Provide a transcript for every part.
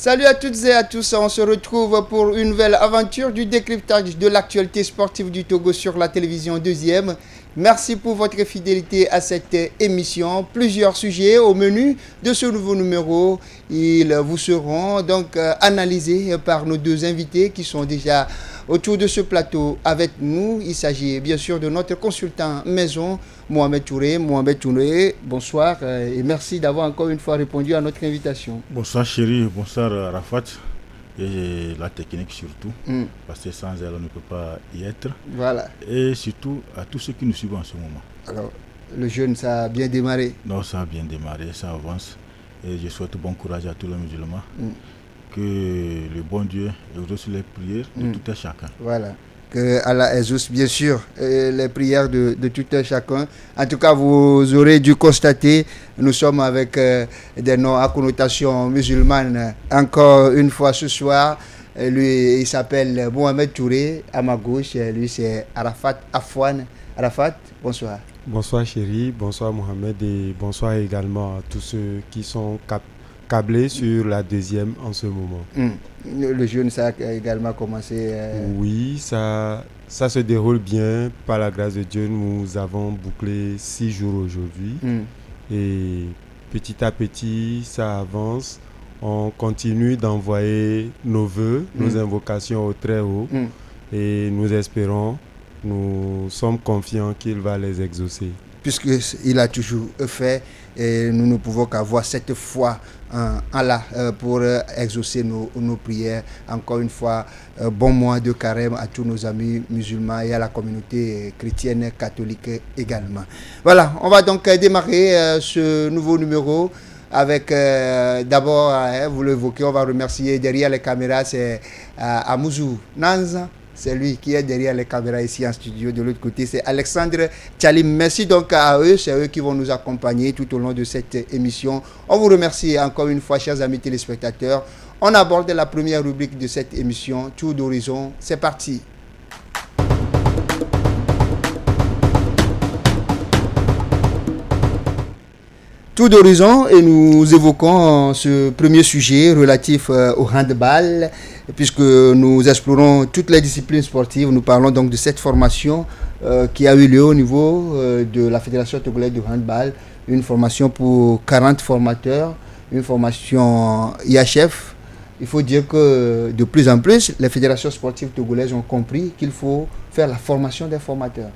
Salut à toutes et à tous, on se retrouve pour une nouvelle aventure du décryptage de l'actualité sportive du Togo sur la télévision 2e. Merci pour votre fidélité à cette émission. Plusieurs sujets au menu de ce nouveau numéro. Ils vous seront donc analysés par nos deux invités qui sont déjà autour de ce plateau avec nous. Il s'agit bien sûr de notre consultant maison, Mohamed Touré. Mohamed Touré, bonsoir et merci d'avoir encore une fois répondu à notre invitation. Bonsoir chérie, bonsoir Rafat. Et la technique surtout, parce que sans elle on ne peut pas y être. Voilà. Et surtout à tous ceux qui nous suivent en ce moment. Alors, le jeûne, ça a bien démarré? Non, ça a bien démarré, ça avance. Et je souhaite bon courage à tous les musulmans. Que le bon Dieu exauce les prières de tout un chacun. Voilà. Que Allah exauce bien sûr les prières de tout un chacun. En tout cas, vous aurez dû constater, nous sommes avec des noms à connotation musulmane encore une fois ce soir. Lui, il s'appelle Mohamed Touré. À ma gauche, lui, c'est Arafat Afouane. Arafat, bonsoir. Bonsoir chérie, bonsoir Mohamed et bonsoir également à tous ceux qui sont câblés sur la deuxième en ce moment. Le jeûne, ça a également commencé. Oui, ça se déroule bien. Par la grâce de Dieu, nous avons bouclé 6 jours aujourd'hui. Et petit à petit, ça avance. On continue d'envoyer nos vœux, nos invocations au Très-Haut. Et nous espérons, nous sommes confiants qu'il va les exaucer. Puisqu'il a toujours fait, et nous ne pouvons qu'avoir cette foi en Allah pour exaucer nos prières. Encore une fois, bon mois de carême à tous nos amis musulmans et à la communauté chrétienne catholique également. Voilà, on va donc démarrer ce nouveau numéro avec d'abord, vous l'évoquez, on va remercier derrière les caméras, c'est Amouzou Nanza. C'est lui qui est derrière les caméras ici en studio. De l'autre côté, c'est Alexandre Tchalim. Merci donc à eux. C'est eux qui vont nous accompagner tout au long de cette émission. On vous remercie encore une fois, chers amis téléspectateurs. On aborde la première rubrique de cette émission, Tour d'horizon. C'est parti. Tour d'horizon et nous évoquons ce premier sujet relatif au handball puisque nous explorons toutes les disciplines sportives. Nous parlons donc de cette formation qui a eu lieu au niveau de la Fédération togolaise de handball, une formation pour 40 formateurs, une formation IHF. Il faut dire que de plus en plus, les fédérations sportives togolaises ont compris qu'il faut faire la formation des formateurs.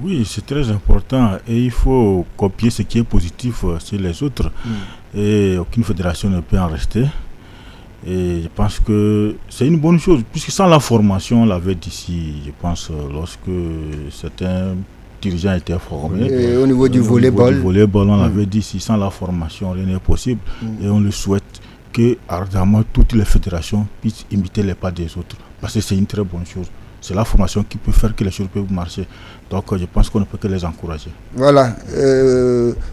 Oui, c'est très important et il faut copier ce qui est positif sur les autres. Et aucune fédération ne peut en rester. Et je pense que c'est une bonne chose, puisque sans la formation, on l'avait dit ici, je pense, lorsque certains dirigeants étaient formés. Et au niveau du volleyball. On l'avait dit ici, sans la formation, rien n'est possible. Et on le souhaite que ardemment toutes les fédérations puissent imiter les pas des autres. Parce que c'est une très bonne chose. C'est la formation qui peut faire que les choses peuvent marcher. Donc je pense qu'on ne peut que les encourager. Voilà,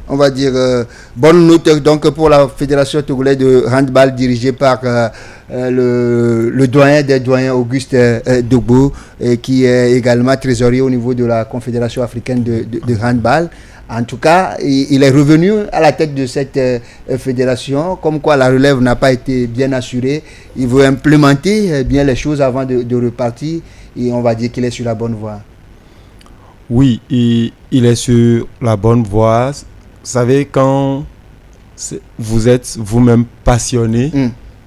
on va dire bonne note donc pour la Fédération togolaise de handball dirigée par le doyen des doyens Auguste Dogbo, qui est également trésorier au niveau de la Confédération africaine de handball. En tout cas, il est revenu à la tête de cette fédération, comme quoi la relève n'a pas été bien assurée. Il veut implémenter bien les choses avant de repartir et on va dire qu'il est sur la bonne voie. Oui, il est sur la bonne voie. Vous savez, quand vous êtes vous-même passionné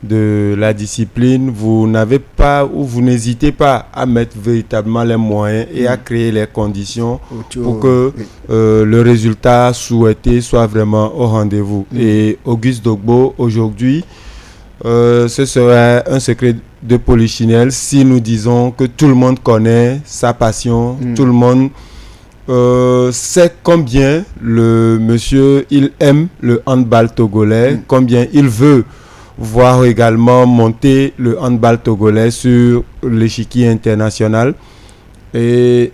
de la discipline, vous n'avez pas ou vous n'hésitez pas à mettre véritablement les moyens et à créer les conditions pour que le résultat souhaité soit vraiment au rendez-vous. Et Auguste Dogbo, aujourd'hui, ce serait un secret de polichinelle si nous disons que tout le monde connaît sa passion, tout le monde sait combien le monsieur il aime le handball togolais, combien il veut voir également monter le handball togolais sur l'échiquier international. Et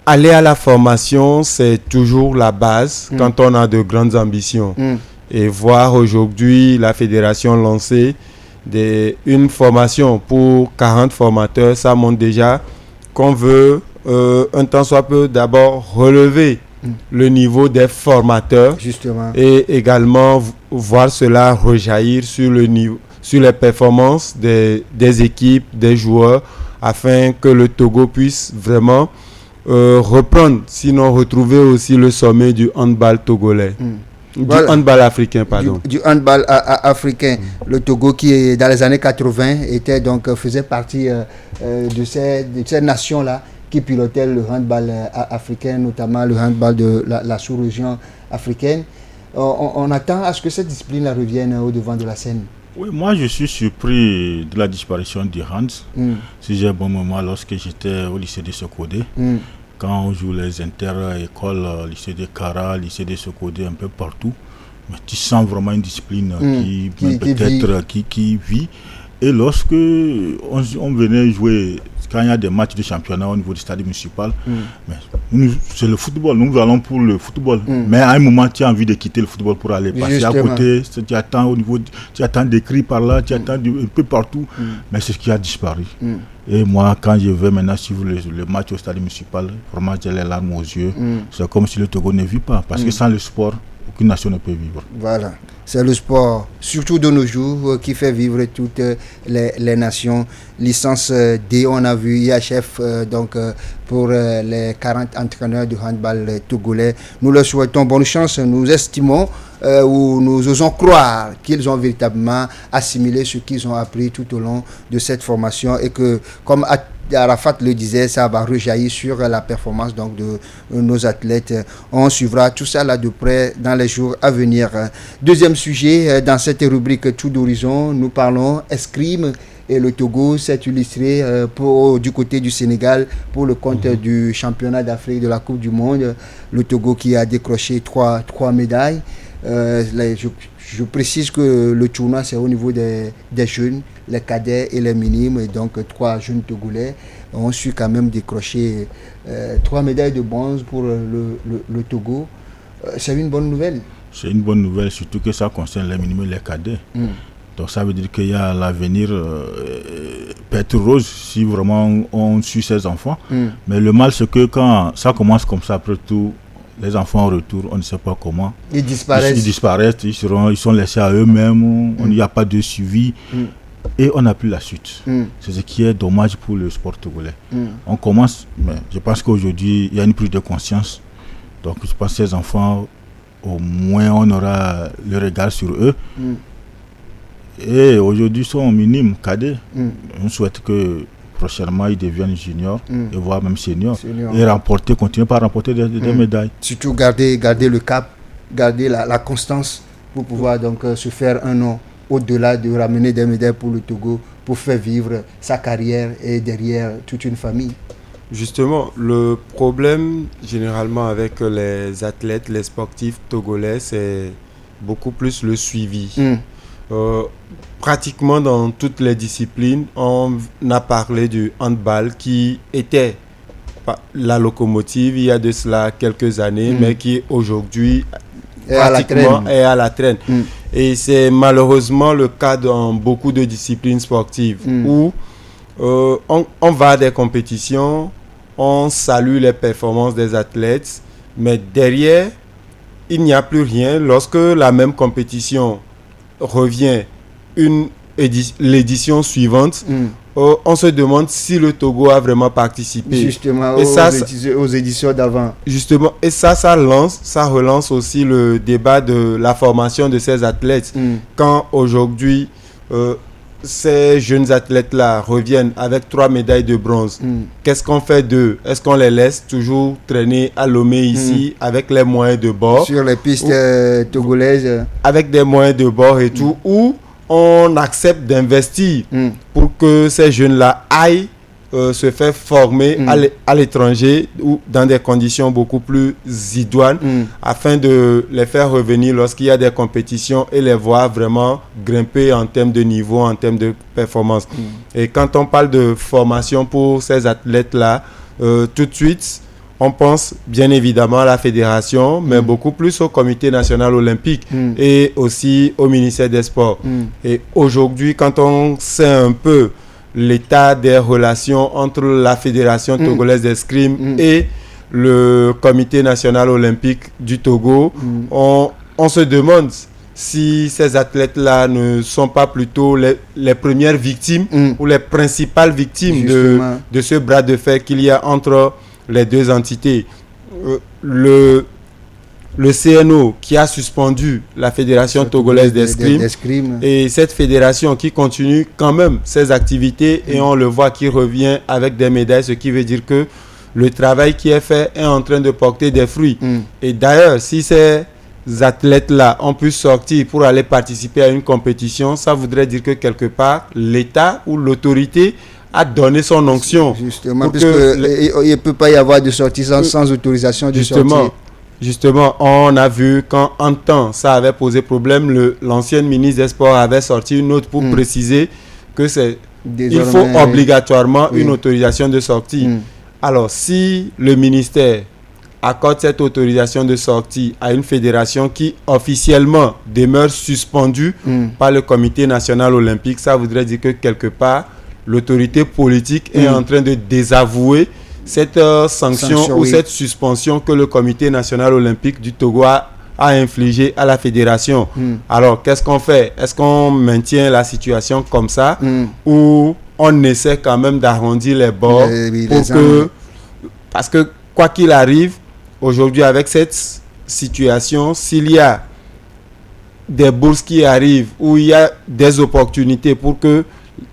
aller à la formation, c'est toujours la base quand on a de grandes ambitions. Et voir aujourd'hui la fédération lancer une formation pour 40 formateurs, ça montre déjà qu'on veut un temps soit peu d'abord relever le niveau des formateurs. Justement. Et également voir cela rejaillir sur sur les performances des équipes, des joueurs, afin que le Togo puisse vraiment reprendre, sinon retrouver aussi le sommet du handball togolais. Du handball africain, pardon. Du handball africain. Le Togo qui, dans les années 80, faisait partie de ces nations-là qui pilotaient le handball africain, notamment le handball de la sous-région africaine. On attend à ce que cette discipline revienne au devant de la scène. Oui, moi je suis surpris de la disparition du hand. Si j'ai un bon moment, lorsque j'étais au lycée de Sokodé, quand on joue les inter-écoles, lycée de Kara, lycée de Sokodé, un peu partout, mais tu sens vraiment une discipline qui vit. Et lorsque on venait jouer, quand il y a des matchs de championnat au niveau du stade municipal, c'est le football, nous allons pour le football. Mais à un moment, tu as envie de quitter le football pour aller passer à côté. Tu attends des cris par là, tu attends un peu partout. Mais c'est ce qui a disparu. Et moi, quand je vais maintenant suivre le match au stade municipal, vraiment j'ai les larmes aux yeux. C'est comme si le Togo ne vit pas. Parce que sans le sport, aucune nation ne peut vivre. Voilà. C'est le sport, surtout de nos jours, qui fait vivre toutes les nations. Licence D, on a vu IHF pour les 40 entraîneurs du handball togolais. Nous leur souhaitons bonne chance. Nous estimons ou nous osons croire qu'ils ont véritablement assimilé ce qu'ils ont appris tout au long de cette formation et que, comme Arafat le disait, ça va rejaillir sur la performance donc de nos athlètes. On suivra tout ça là de près dans les jours à venir. Deuxième sujet, dans cette rubrique Tour d'horizon, nous parlons escrime et le Togo s'est illustré du côté du Sénégal pour le compte du championnat d'Afrique de la Coupe du Monde. Le Togo qui a décroché trois médailles. Je précise que le tournoi c'est au niveau des jeunes, les cadets et les minimes, et donc 3 jeunes Togolais ont su quand même décrocher 3 médailles de bronze pour le Togo. C'est une bonne nouvelle. C'est une bonne nouvelle, surtout que ça concerne les minimes et les cadets. Donc ça veut dire qu'il y a l'avenir peut être rose si vraiment on suit ces enfants. Mais le mal c'est que quand ça commence comme ça, après tout, les enfants en retour, on ne sait pas comment. Ils disparaissent. Ils sont laissés à eux-mêmes, il n'y a pas de suivi. Et on n'a plus la suite. C'est ce qui est dommage pour le sport togolais. On commence, mais je pense qu'aujourd'hui, il y a une prise de conscience. Donc je pense que ces enfants, au moins on aura le regard sur eux. Et aujourd'hui, ils sont minimes, cadets. On souhaite que prochainement, ils deviennent juniors et voire même seniors. Et continuer par remporter des médailles. Surtout garder le cap, garder la constance pour pouvoir donc se faire un nom au-delà de ramener des médailles pour le Togo, pour faire vivre sa carrière et derrière toute une famille. Justement, le problème généralement avec les athlètes, les sportifs togolais, c'est beaucoup plus le suivi. Pratiquement dans toutes les disciplines, on a parlé du handball qui était la locomotive il y a de cela quelques années, mais qui aujourd'hui pratiquement est à la traîne. Et c'est malheureusement le cas dans beaucoup de disciplines sportives où on va à des compétitions, on salue les performances des athlètes, mais derrière, il n'y a plus rien. Lorsque la même compétition revient l'édition suivante, on se demande si le Togo a vraiment participé. Justement, aux éditions d'avant. Justement, et ça relance aussi le débat de la formation de ces athlètes. Quand aujourd'hui, ces jeunes athlètes-là reviennent avec 3 médailles de bronze, qu'est-ce qu'on fait d'eux? Est-ce qu'on les laisse toujours traîner à Lomé ici avec les moyens de bord? Sur les pistes togolaises. Avec des moyens de bord et tout, ou on accepte d'investir pour que ces jeunes-là aillent se faire former à l'étranger ou dans des conditions beaucoup plus idoines afin de les faire revenir lorsqu'il y a des compétitions et les voir vraiment grimper en termes de niveau, en termes de performance. Et quand on parle de formation pour ces athlètes-là, tout de suite, on pense bien évidemment à la fédération, mais beaucoup plus au comité national olympique et aussi au ministère des Sports. Et aujourd'hui, quand on sait un peu l'état des relations entre la fédération togolaise d'escrime et le comité national olympique du Togo, on se demande si ces athlètes-là ne sont pas plutôt les premières victimes ou les principales victimes de ce bras de fer qu'il y a entre les deux entités. Le CNO qui a suspendu la Fédération togolaise d'escrime et cette fédération qui continue quand même ses activités et on le voit qui revient avec des médailles, ce qui veut dire que le travail qui est fait est en train de porter des fruits. Et d'ailleurs, si ces athlètes-là ont pu sortir pour aller participer à une compétition, ça voudrait dire que quelque part, l'État ou l'autorité a donné son onction. Justement, puisqu'il ne peut pas y avoir de sortie sans autorisation de sortie. Justement, on a vu quand en temps ça avait posé problème, l'ancienne ministre des Sports avait sorti une note pour préciser que il faut obligatoirement une autorisation de sortie. Alors, si le ministère accorde cette autorisation de sortie à une fédération qui officiellement demeure suspendue par le Comité national olympique, ça voudrait dire que quelque part, l'autorité politique est en train de désavouer cette sanction ou cette suspension que le Comité national olympique du Togo a infligée à la fédération. Alors, qu'est-ce qu'on fait? Est-ce qu'on maintient la situation comme ça ou on essaie quand même d'arrondir les bords parce que quoi qu'il arrive, aujourd'hui avec cette situation, s'il y a des bourses qui arrivent ou il y a des opportunités pour que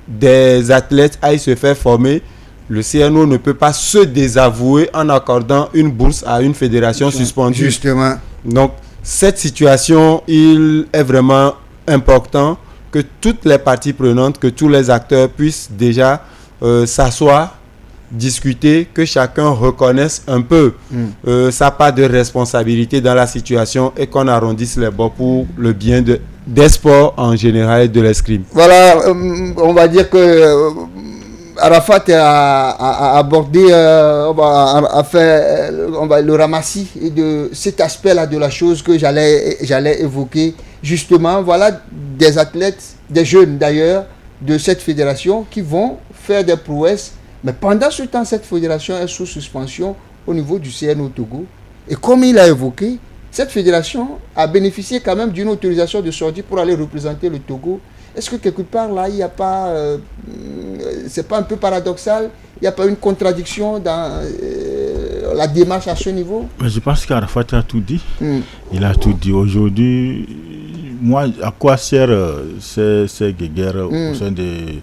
des athlètes aillent se faire former, le CNO ne peut pas se désavouer en accordant une bourse à une fédération suspendue. Justement. Donc, cette situation, il est vraiment important que toutes les parties prenantes, que tous les acteurs puissent déjà s'asseoir, discuter, que chacun reconnaisse un peu sa part de responsabilité dans la situation et qu'on arrondisse les bords pour le bien des sports en général et de l'escrime. Voilà, on va dire que Arafat a abordé, a fait le ramassis de cet aspect-là de la chose que j'allais évoquer. Justement, voilà des athlètes, des jeunes d'ailleurs, de cette fédération qui vont faire des prouesses. Mais pendant ce temps, cette fédération est sous suspension au niveau du CNO Togo. Et comme il a évoqué, cette fédération a bénéficié quand même d'une autorisation de sortie pour aller représenter le Togo. Est-ce que quelque part là, il n'y a pas, c'est pas un peu paradoxal? Il n'y a pas une contradiction dans la démarche à ce niveau? Mais je pense qu'Arafat a tout dit. Il a tout dit. Aujourd'hui, moi, à quoi sert ces guéguerres au sein du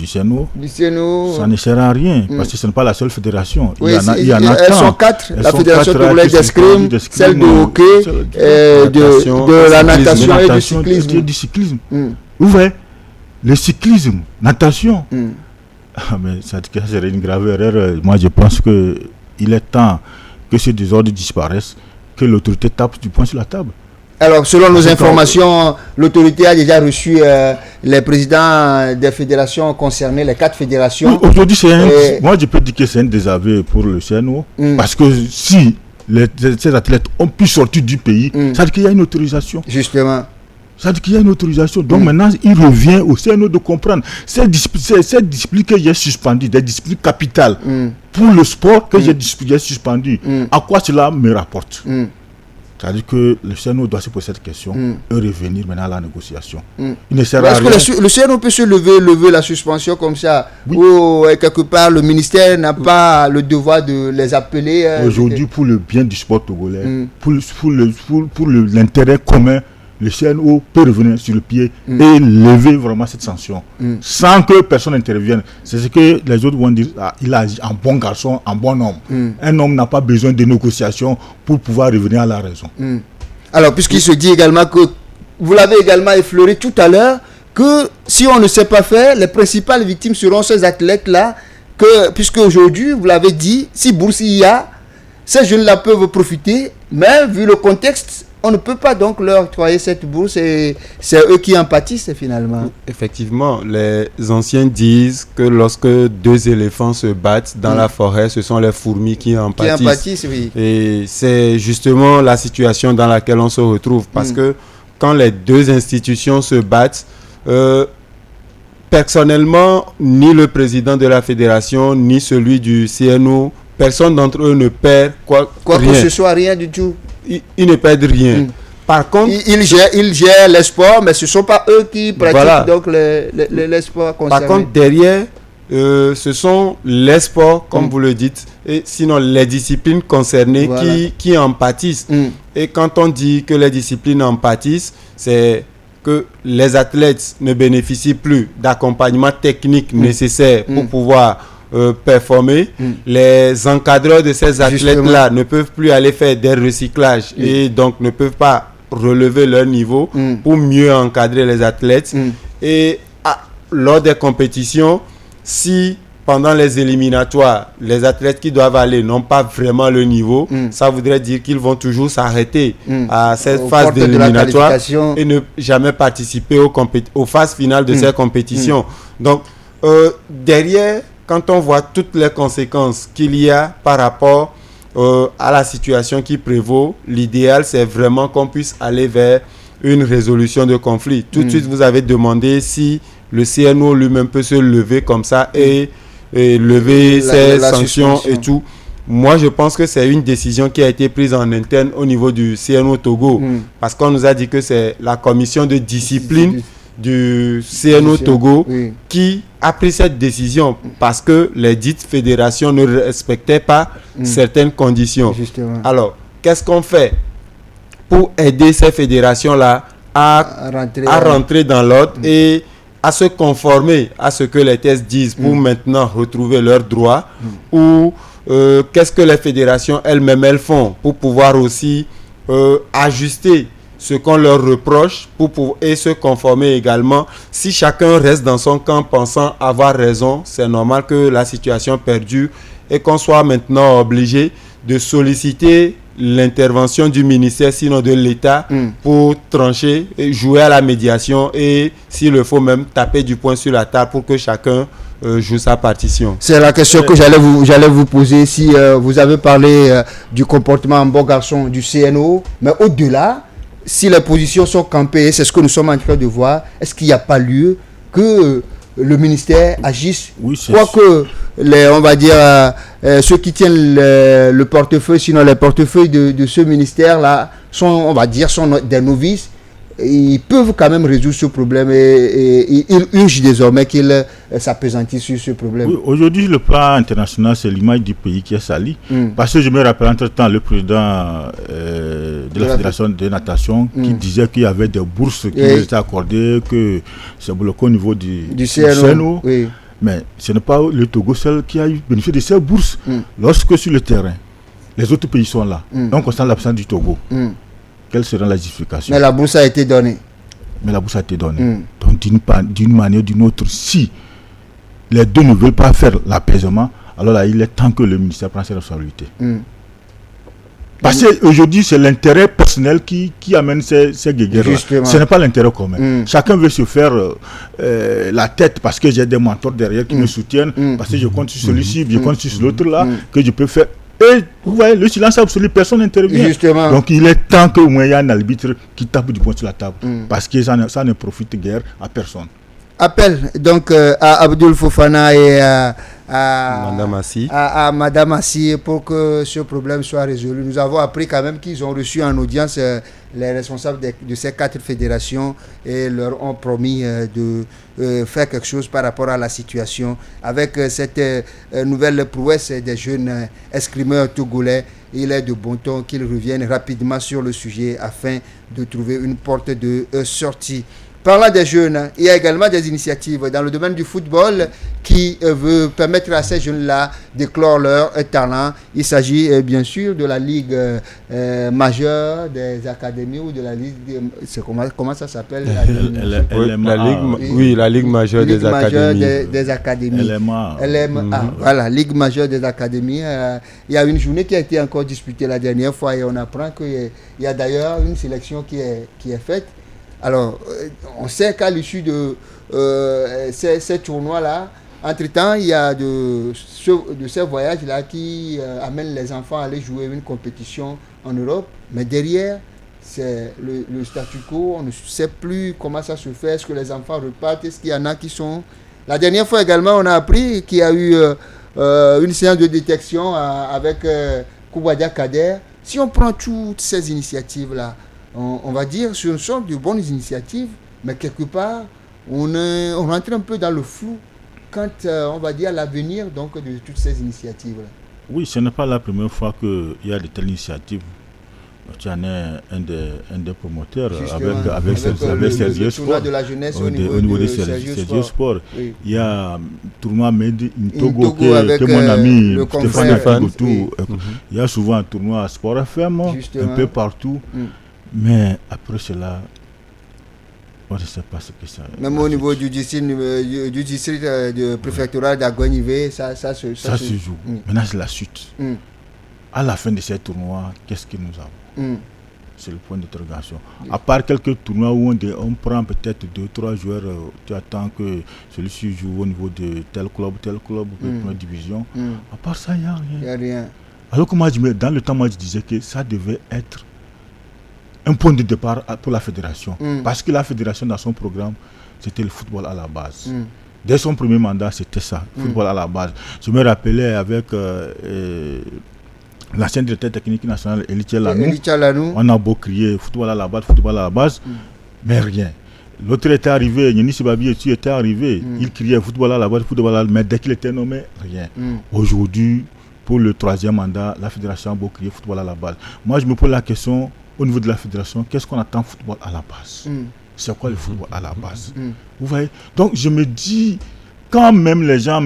CNO? Du CNO. Ça ne sert à rien, parce que ce n'est pas la seule fédération. Oui, il y en a elles sont quatre. La Fédération togolaise d'escrime, celle de hockey, de la natation et du cyclisme. Vous voyez, le cyclisme, natation. Mais ça serait une grave erreur. Moi, je pense qu'il est temps que ce désordre disparaisse, que l'autorité tape du poing sur la table. Alors, selon nos informations, l'autorité a déjà reçu les présidents des fédérations concernées, les 4 fédérations. Oui, aujourd'hui, moi, je peux dire que c'est un désaveu pour le CNO, parce que si ces athlètes ont pu sortir du pays, ça veut dire qu'il y a une autorisation. Justement. Ça veut dire qu'il y a une autorisation. Donc maintenant, il revient au CNO de comprendre. Cette discipline que j'ai suspendue, des disciplines capitales pour le sport que j'ai suspendu, à quoi cela me rapporte? C'est-à-dire que le CNO doit se poser cette question et revenir maintenant à la négociation. Il ne sert à rien. Est-ce que le CNO peut se lever la suspension comme ça, ou quelque part le ministère n'a pas le devoir de les appeler? Aujourd'hui, pour le bien du sport togolais, pour l'intérêt commun, le CNO peut revenir sur le pied et lever vraiment cette sanction sans que personne n'intervienne. C'est ce que les autres vont dire. Il a agi en bon garçon, en bon homme. Un homme n'a pas besoin de négociations pour pouvoir revenir à la raison. Alors, puisqu'il se dit également que, vous l'avez également effleuré tout à l'heure, que si on ne sait pas faire, les principales victimes seront ces athlètes-là, puisque aujourd'hui, vous l'avez dit, si bourse il y a, ces jeunes-là peuvent profiter, mais vu le contexte, on ne peut pas donc leur octroyer cette bourse et c'est eux qui en pâtissent finalement. Effectivement, les anciens disent que lorsque 2 éléphants se battent dans la forêt, ce sont les fourmis qui en pâtissent. Oui. Et c'est justement la situation dans laquelle on se retrouve parce que quand les 2 institutions se battent, personnellement, ni le président de la fédération, ni celui du CNO, personne d'entre eux ne perd quoi que ce soit, rien du tout. Ils ne perdent rien. Par contre, ils gèrent les sports, mais ce ne sont pas eux qui pratiquent donc les sports concernés. Par contre, derrière, ce sont les sports, comme vous le dites, et sinon les disciplines concernées qui en pâtissent. Et quand on dit que les disciplines en pâtissent, c'est que les athlètes ne bénéficient plus d'accompagnement technique nécessaire pour pouvoir performer. Les encadreurs de ces athlètes-là ne peuvent plus aller faire des recyclages et donc ne peuvent pas relever leur niveau pour mieux encadrer les athlètes. Et lors des compétitions, si pendant les éliminatoires, les athlètes qui doivent aller n'ont pas vraiment le niveau, ça voudrait dire qu'ils vont toujours s'arrêter à cette phase d'éliminatoire et ne jamais participer aux phases finales de ces compétitions. Donc, derrière, quand on voit toutes les conséquences qu'il y a par rapport à la situation qui prévaut, l'idéal, c'est vraiment qu'on puisse aller vers une résolution de conflit. Tout de suite, vous avez demandé si le CNO lui-même peut se lever comme ça et lever ses sanctions et tout. Moi, je pense que c'est une décision qui a été prise en interne au niveau du CNO Togo, parce qu'on nous a dit que c'est la commission de discipline du CNO Togo qui a pris cette décision parce que les dites fédérations ne respectaient pas certaines conditions. Justement. Alors, qu'est-ce qu'on fait pour aider ces fédérations-là à rentrer dans l'ordre et à se conformer à ce que les tests disent pour maintenant retrouver leurs droits, ou qu'est-ce que les fédérations elles-mêmes font pour pouvoir aussi ajuster ce qu'on leur reproche et se conformer également. Si chacun reste dans son camp pensant avoir raison, c'est normal que la situation perdure et qu'on soit maintenant obligé de solliciter l'intervention du ministère, sinon de l'État, pour trancher, et jouer à la médiation et, s'il le faut, même taper du poing sur la table pour que chacun joue sa partition. C'est la question que j'allais vous poser. Si vous avez parlé du comportement en bon garçon du CNO, mais au-delà, si les positions sont campées, c'est ce que nous sommes en train de voir, est-ce qu'il n'y a pas lieu que le ministère agisse, quoique on va dire ceux qui tiennent le portefeuille, sinon les portefeuilles de ce ministère-là sont, on va dire, sont des novices. Ils peuvent quand même résoudre ce problème et ils urgent désormais qu'ils s'appesantissent sur ce problème. Oui, aujourd'hui, le plan international, c'est l'image du pays qui est salie. Parce que je me rappelle entre-temps le président de la Fédération de natation qui disait qu'il y avait des bourses qui étaient accordées, que c'est bloqué au niveau du CNO. Oui. Mais ce n'est pas le Togo seul qui a bénéficié de ces bourses. Lorsque sur le terrain, les autres pays sont là, on constate l'absence du Togo. Quelle sera la justification? Mais la bourse a été donnée. Donc d'une manière ou d'une autre, si les deux ne veulent pas faire l'apaisement, alors là, il est temps que le ministère prenne ses responsabilités. Parce qu'aujourd'hui, c'est l'intérêt personnel qui amène ces guéguerres. Ce n'est pas l'intérêt commun. Chacun veut se faire la tête parce que j'ai des mentors derrière qui me soutiennent, parce que je compte sur celui-ci, je compte sur l'autre là, que je peux faire. Et vous voyez, le silence absolu, personne n'intervient. Justement. Donc il est temps qu'au moins il y ait un arbitre qui tape du poing sur la table. Parce que ça ne profite guère à personne. Appel donc à Abdoul Fofana et à Madame Assi pour que ce problème soit résolu. Nous avons appris quand même qu'ils ont reçu en audience les responsables de ces 4 fédérations et leur ont promis de faire quelque chose par rapport à la situation. Avec cette nouvelle prouesse des jeunes escrimeurs togolais, il est de bon ton qu'ils reviennent rapidement sur le sujet afin de trouver une porte de sortie. Parlant des jeunes, il y a également des initiatives dans le domaine du football qui veut permettre à ces jeunes-là d'éclore leur talent. Il s'agit bien sûr de la Ligue majeure des académies ou de la Ligue... Comment ça s'appelle? La Ligue majeure des académies. Des académies. LMA. Voilà, Ligue majeure des académies. Il y a une journée qui a été encore disputée la dernière fois et on apprend qu'il y a d'ailleurs une sélection qui est faite. Alors, on sait qu'à l'issue de ces tournois-là, entre-temps, il y a de ces voyages-là qui amènent les enfants à aller jouer une compétition en Europe. Mais derrière, c'est le statu quo. On ne sait plus comment ça se fait. Est-ce que les enfants repartent? Est-ce qu'il y en a qui sont... La dernière fois également, on a appris qu'il y a eu une séance de détection avec Koubadia Kader. Si on prend toutes ces initiatives-là, on va dire, sur une sorte de bonnes initiatives, mais quelque part, on rentre un peu dans le flou quant, on va dire, à l'avenir donc, de toutes ces initiatives-là. Oui, ce n'est pas la première fois qu'il y a de telles initiatives. Tu en es un des promoteurs avec Sergio Sport. Tournoi de la jeunesse au niveau de Sergio Sport. Oui. Il y a tournoi Made in Togo que mon ami Stéphane Figoutou. Oui. Il y a souvent un tournoi à Sport FM, un peu partout. Mais après cela, on ne sait pas ce que ça. Même au niveau du district préfectoral d'Aguanivé, ça se joue. Maintenant, c'est la suite. À la fin de ces tournois, qu'est-ce que nous avons? C'est le point d'interrogation. À part quelques tournois où on prend peut-être 2-3 joueurs, tu attends que celui-ci joue au niveau de tel club, première division. À part ça, il n'y a rien. Il n'y a rien. Alors que moi, dans le temps, moi, je disais que ça devait être un point de départ pour la fédération. Parce que la fédération, dans son programme, c'était le football à la base. Dès son premier mandat, c'était ça, football à la base. Je me rappelais avec l'ancien directeur technique national, Elie Lanou, on a beau crier football à la base, mais rien. L'autre était arrivé, Yeni Sibabi était arrivé, il criait football à la base, mais dès qu'il était nommé, rien. Aujourd'hui, pour le troisième mandat, la fédération a beau crier football à la base. Moi, je me pose la question, au niveau de la fédération, qu'est-ce qu'on attend football à la base? C'est quoi le football à la base? Vous voyez? Donc, je me dis, quand même les gens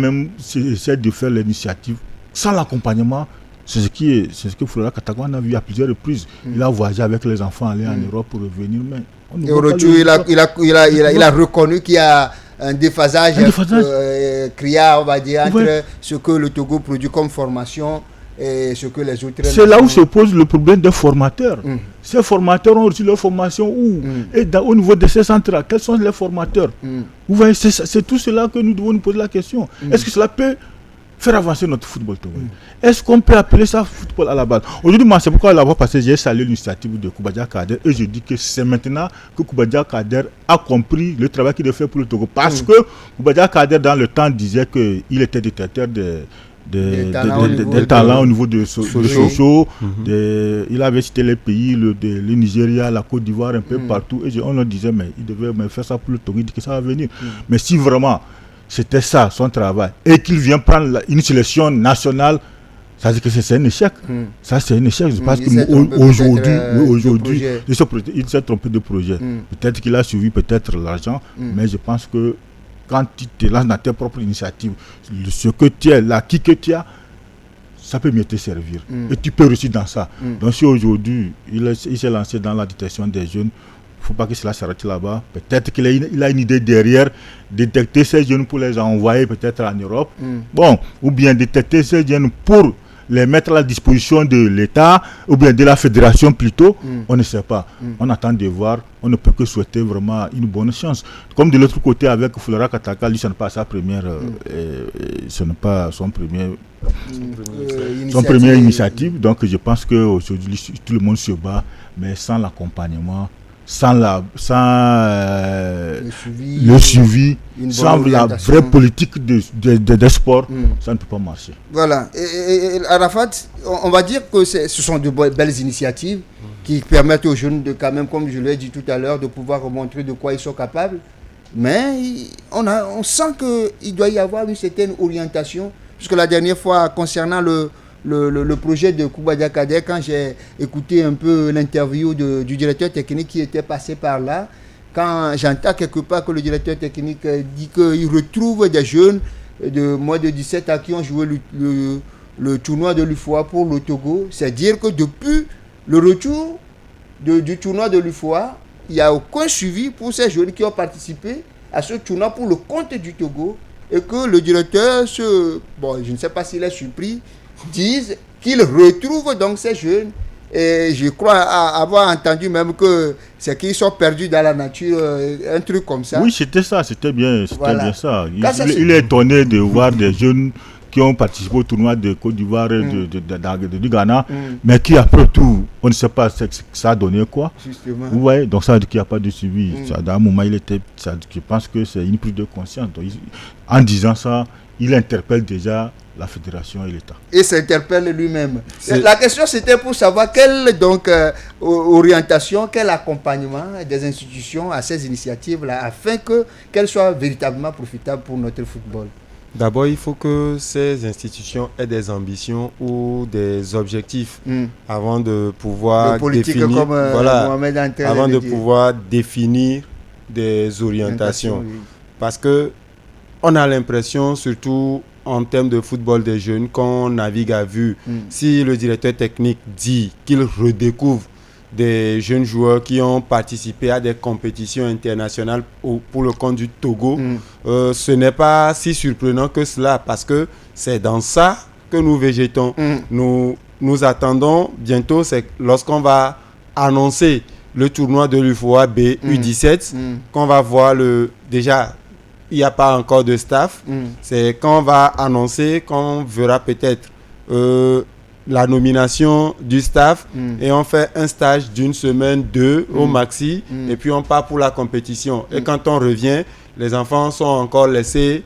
essaient de faire l'initiative, sans l'accompagnement, c'est ce que Flora Katagouan a vu à plusieurs reprises. Il a voyagé avec les enfants, aller en Europe pour revenir. Mais et au retour, il a reconnu qu'il y a un déphasage criard, on va dire, entre ce que le Togo produit comme formation et ce que les autres... C'est là où se pose le problème des formateurs. Ces formateurs ont reçu leur formation où? Et au niveau de ces centres, quels sont les formateurs? Vous voyez, c'est tout cela que nous devons nous poser la question. Est-ce que cela peut faire avancer notre football togolais? Est-ce qu'on peut appeler ça football à la base? Aujourd'hui, moi, c'est pourquoi là-bas, parce que j'ai salué l'initiative de Koubadia Kader et je dis que c'est maintenant que Koubadia Kader a compris le travail qu'il a fait pour le Togo. Parce que Koubadia Kader, dans le temps, disait qu'il était détecteur des talents au niveau de Sochaux. Il avait cité les pays, le Nigeria, la Côte d'Ivoire, un peu partout. Et on leur disait, mais il devait faire ça pour le Togo, il dit que ça va venir. Mais si vraiment c'était ça son travail et qu'il vient prendre une sélection nationale, ça veut dire que c'est un échec. Ça, c'est un échec. Je pense qu'aujourd'hui, il s'est trompé de projet. Peut-être qu'il a suivi peut-être l'argent, mais je pense que quand tu te lances dans tes propres initiatives, ce que tu es, l'acquis que tu as, ça peut mieux te servir. Et tu peux réussir dans ça. Donc si aujourd'hui, il s'est lancé dans la détection des jeunes, il ne faut pas que cela s'arrête là-bas. Peut-être qu'il a une idée derrière, détecter ces jeunes pour les envoyer peut-être en Europe. Bon, ou bien détecter ces jeunes pour les mettre à la disposition de l'État, ou bien de la fédération plutôt. On ne sait pas. On attend de voir. On ne peut que souhaiter vraiment une bonne chance. Comme de l'autre côté avec Flora Kataka, lui, ce n'est pas sa première, ce n'est pas son premier... son première initiative. Donc je pense qu'aujourd'hui, tout le monde se bat, mais sans l'accompagnement, sans le suivi, sans la vraie politique de sport, ça ne peut pas marcher. Voilà. Et Arafat, on va dire que ce sont de belles initiatives qui permettent aux jeunes de quand même, comme je l'ai dit tout à l'heure, de pouvoir montrer de quoi ils sont capables. Mais on sent qu'il doit y avoir une certaine orientation. Puisque la dernière fois, concernant le projet de Koubadia Kader, quand j'ai écouté un peu l'interview du directeur technique qui était passé par là, quand j'entends quelque part que le directeur technique dit qu'il retrouve des jeunes de moins de 17 ans qui ont joué le tournoi de l'UFOA pour le Togo, c'est dire que depuis le retour du tournoi de l'UFOA, il n'y a aucun suivi pour ces jeunes qui ont participé à ce tournoi pour le compte du Togo, et que le directeur, je ne sais pas s'il est surpris, disent qu'ils retrouvent donc ces jeunes. Et je crois avoir entendu même que c'est qu'ils sont perdus dans la nature, un truc comme ça. Oui, c'était ça, c'était bien ça. Il est étonné de voir des jeunes qui ont participé au tournoi de Côte d'Ivoire du Ghana, mais qui après tout, on ne sait pas ce que ça a donné quoi. Justement. Vous voyez, donc ça veut dire qu'il n'y a pas de suivi. Dans un moment, je pense que c'est une prise de conscience. Donc, en disant ça, il interpelle déjà la fédération et l'État. Et s'interpelle lui-même. La question, c'était pour savoir quelle orientation, quel accompagnement des institutions à ces initiatives-là, afin qu'elles soient véritablement profitables pour notre football. D'abord, il faut que ces institutions aient des ambitions ou des objectifs avant de pouvoir définir, avant de pouvoir définir des orientations. Oui. Parce que on a l'impression, surtout en termes de football des jeunes, qu'on navigue à vue. Si le directeur technique dit qu'il redécouvre des jeunes joueurs qui ont participé à des compétitions internationales pour le compte du Togo, ce n'est pas si surprenant que cela, parce que c'est dans ça que nous végétons. Nous attendons bientôt, c'est lorsqu'on va annoncer le tournoi de l'UFOA B U17 qu'on va voir déjà il n'y a pas encore de staff. C'est quand on va annoncer qu'on verra peut-être la nomination du staff et on fait un stage d'une semaine, 2 au maxi et puis on part pour la compétition. Et quand on revient, les enfants sont encore laissés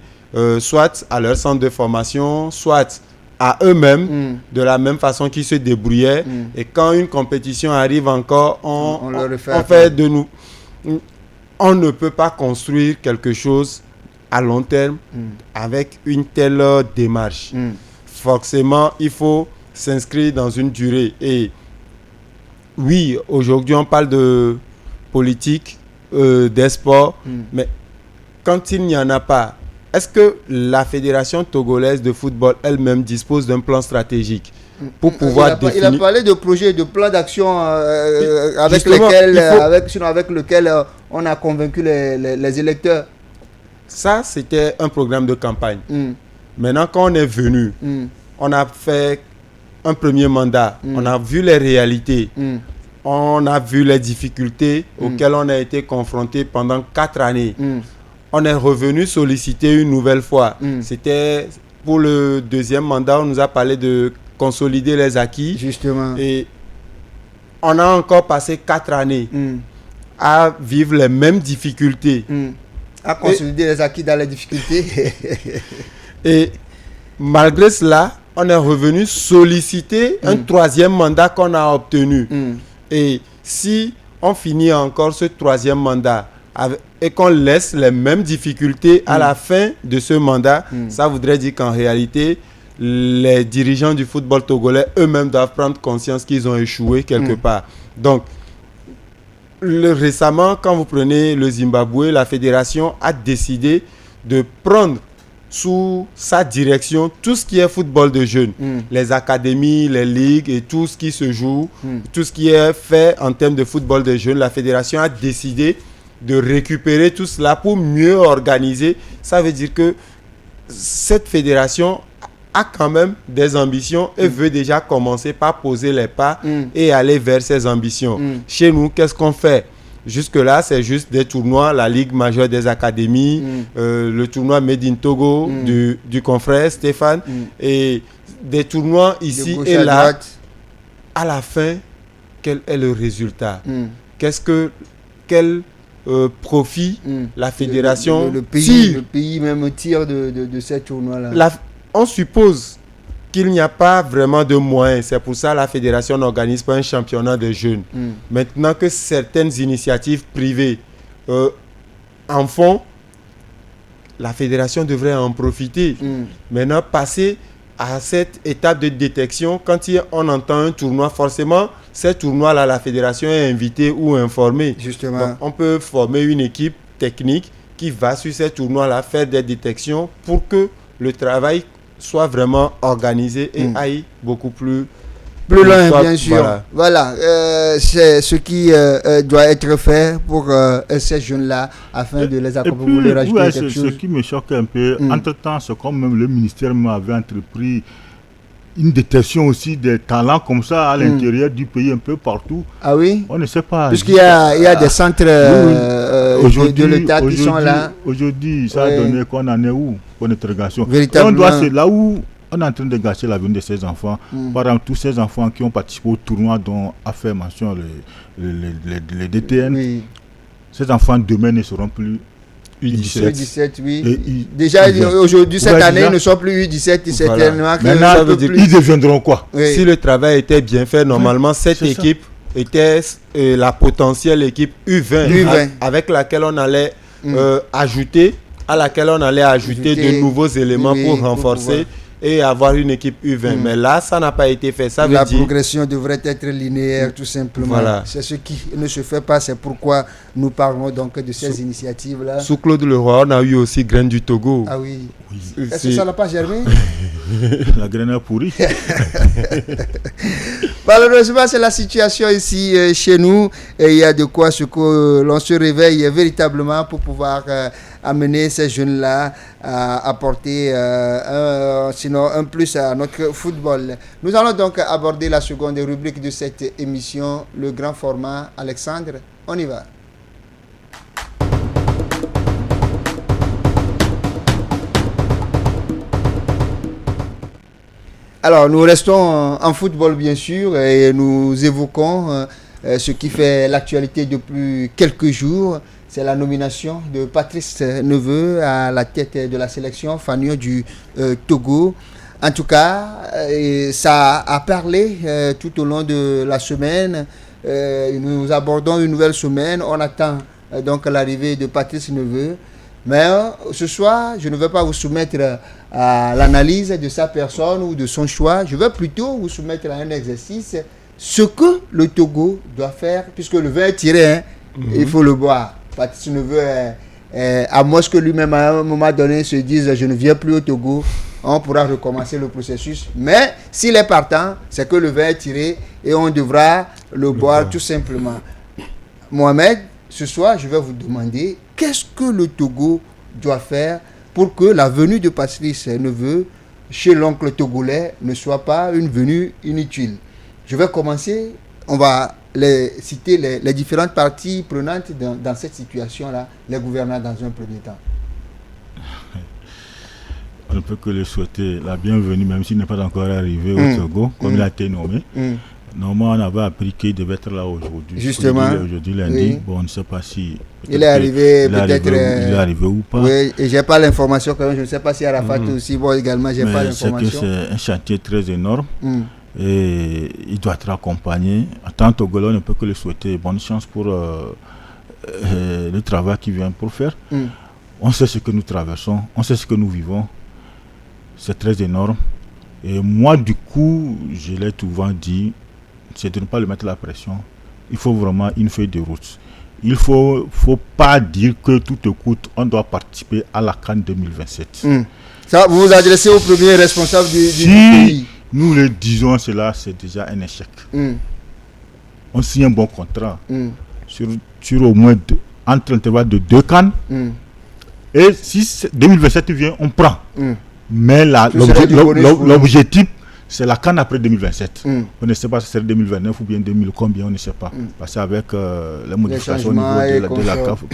soit à leur centre de formation, soit à eux-mêmes, de la même façon qu'ils se débrouillaient. Et quand une compétition arrive encore, on fait de nous. On ne peut pas construire quelque chose à long terme avec une telle démarche. Forcément, il faut s'inscrire dans une durée. Et oui, aujourd'hui, on parle de politique, des sports, mais quand il n'y en a pas, est-ce que la Fédération togolaise de football elle-même dispose d'un plan stratégique pour pouvoir définir... Il a parlé de projets, de plans d'action avec lequel on a convaincu les électeurs. Ça, c'était un programme de campagne. Maintenant, quand on est venu, on a fait un premier mandat, on a vu les réalités, on a vu les difficultés auxquelles on a été confronté pendant 4 années. On est revenu solliciter une nouvelle fois. C'était pour le deuxième mandat, on nous a parlé de consolider les acquis. Justement. Et on a encore passé 4 années à vivre les mêmes difficultés. À consolider les acquis dans les difficultés. Et malgré cela, on est revenu solliciter un troisième mandat qu'on a obtenu. Et si on finit encore ce troisième mandat et qu'on laisse les mêmes difficultés à la fin de ce mandat, ça voudrait dire qu'en réalité, les dirigeants du football togolais eux-mêmes doivent prendre conscience qu'ils ont échoué quelque part. Donc, récemment, quand vous prenez le Zimbabwe, la fédération a décidé de prendre sous sa direction tout ce qui est football de jeunes, les académies, les ligues et tout ce qui se joue, tout ce qui est fait en termes de football de jeunes. La fédération a décidé de récupérer tout cela pour mieux organiser. Ça veut dire que cette fédération a quand même des ambitions et veut déjà commencer par poser les pas et aller vers ses ambitions. Chez nous, qu'est-ce qu'on fait? Jusque-là, c'est juste des tournois, la Ligue majeure des académies, le tournoi Made in Togo du confrère Stéphane, et des tournois ici et là. À la fin, quel est le résultat? Quel profit la fédération le pays même tire de ces tournois-là? On suppose qu'il n'y a pas vraiment de moyens. C'est pour ça que la fédération n'organise pas un championnat de jeunes. Maintenant que certaines initiatives privées en font, la fédération devrait en profiter. Maintenant, passer à cette étape de détection, quand on entend un tournoi, forcément, ces tournois-là, la fédération est invitée ou informée. Justement. Donc, on peut former une équipe technique qui va sur ces tournois-là faire des détections pour que le travail soit vraiment organisé et aille beaucoup plus loin, bien sûr. Voilà, c'est ce qui doit être fait pour ces jeunes-là afin de les accompagner, de rajouter quelque chose. Ce qui me choque un peu, entre-temps, c'est comme même le ministère m'avait entrepris une détection aussi des talents comme ça à l'intérieur du pays, un peu partout. Ah oui? On ne sait pas. Puisqu'il y a des centres de l'État qui sont là. Aujourd'hui, ça a donné qu'on en est où pour notre interrogation. Véritablement. C'est là où on est en train de gâcher l'avenir de ces enfants. Par exemple, tous ces enfants qui ont participé au tournoi dont a fait mention les DTN, ces enfants demain ne seront plus U17. U17, oui. Déjà, aujourd'hui, cette année, ils ne sont plus U17, certainement. Maintenant, ça veut dire ils deviendront quoi? Oui. Si le travail était bien fait, normalement, cette équipe était la potentielle équipe U20. Avec laquelle on allait ajouter de nouveaux éléments pour renforcer et avoir une équipe U20. Mais là, ça n'a pas été fait. Ça veut la dire... progression devrait être linéaire, tout simplement. Voilà. C'est ce qui ne se fait pas. C'est pourquoi nous parlons donc de ces initiatives-là. Sous Claude Leroy, on a eu aussi Graine du Togo. Ah oui. Est-ce que ça n'a pas germé? La graine a pourri. Malheureusement, c'est la situation ici chez nous. Et il y a de quoi ce que l'on se réveille véritablement pour pouvoir amener ces jeunes-là à apporter sinon un plus à notre football. Nous allons donc aborder la seconde rubrique de cette émission, le grand format. Alexandre, on y va. Alors, nous restons en football, bien sûr, et nous évoquons ce qui fait l'actualité depuis quelques jours. C'est la nomination de Patrice Neveu à la tête de la sélection FANUO du Togo. En tout cas, ça a parlé tout au long de la semaine. Nous abordons une nouvelle semaine. On attend donc l'arrivée de Patrice Neveu. Mais ce soir, je ne vais pas vous soumettre à l'analyse de sa personne ou de son choix. Je vais plutôt vous soumettre à un exercice. Ce que le Togo doit faire, puisque le vin est tiré, il faut le boire. Patrice Neveu, à moins que lui-même à un moment donné se dise je ne viens plus au Togo, on pourra recommencer le processus. Mais s'il est partant, c'est que le vin est tiré et on devra le boire tout simplement. Mohamed, ce soir, je vais vous demander qu'est-ce que le Togo doit faire pour que la venue de Patrice Neveu chez l'oncle togolais ne soit pas une venue inutile. Je vais commencer, on va citer les différentes parties prenantes dans cette situation-là, les gouvernants dans un premier temps. On ne peut que le souhaiter la bienvenue, même s'il n'est pas encore arrivé au Togo, comme il a été nommé. Normalement, on avait appris qu'il devait être là aujourd'hui. Justement. Aujourd'hui, lundi. Oui. Bon, on ne sait pas si... Il est arrivé, peut-être... Il est arrivé ou pas. Oui, et je n'ai pas l'information quand même. Je ne sais pas si Arafat aussi, bon, également, je n'ai pas l'information. C'est que c'est un chantier très énorme. Et il doit être accompagné. En tant que Togolais, on ne peut que le souhaiter bonne chance pour le travail qu'il vient pour faire. On sait ce que nous traversons, on sait ce que nous vivons. C'est très énorme. Et moi, du coup, je l'ai souvent dit, c'est de ne pas lui mettre la pression. Il faut vraiment une feuille de route. Il ne faut pas dire que tout te coûte, on doit participer à la CAN 2027. Ça, vous vous adressez au premier responsable du pays. Nous le disons, cela, c'est déjà un échec. On signe un bon contrat sur au moins entre l'intervalle de 2 CAN. Et si 2027 vient, on prend. Mais l'objectif, c'est la CAN après 2027. On ne sait pas si c'est 2029 ou bien 2000 combien, on ne sait pas. Parce qu'avec les modifications au niveau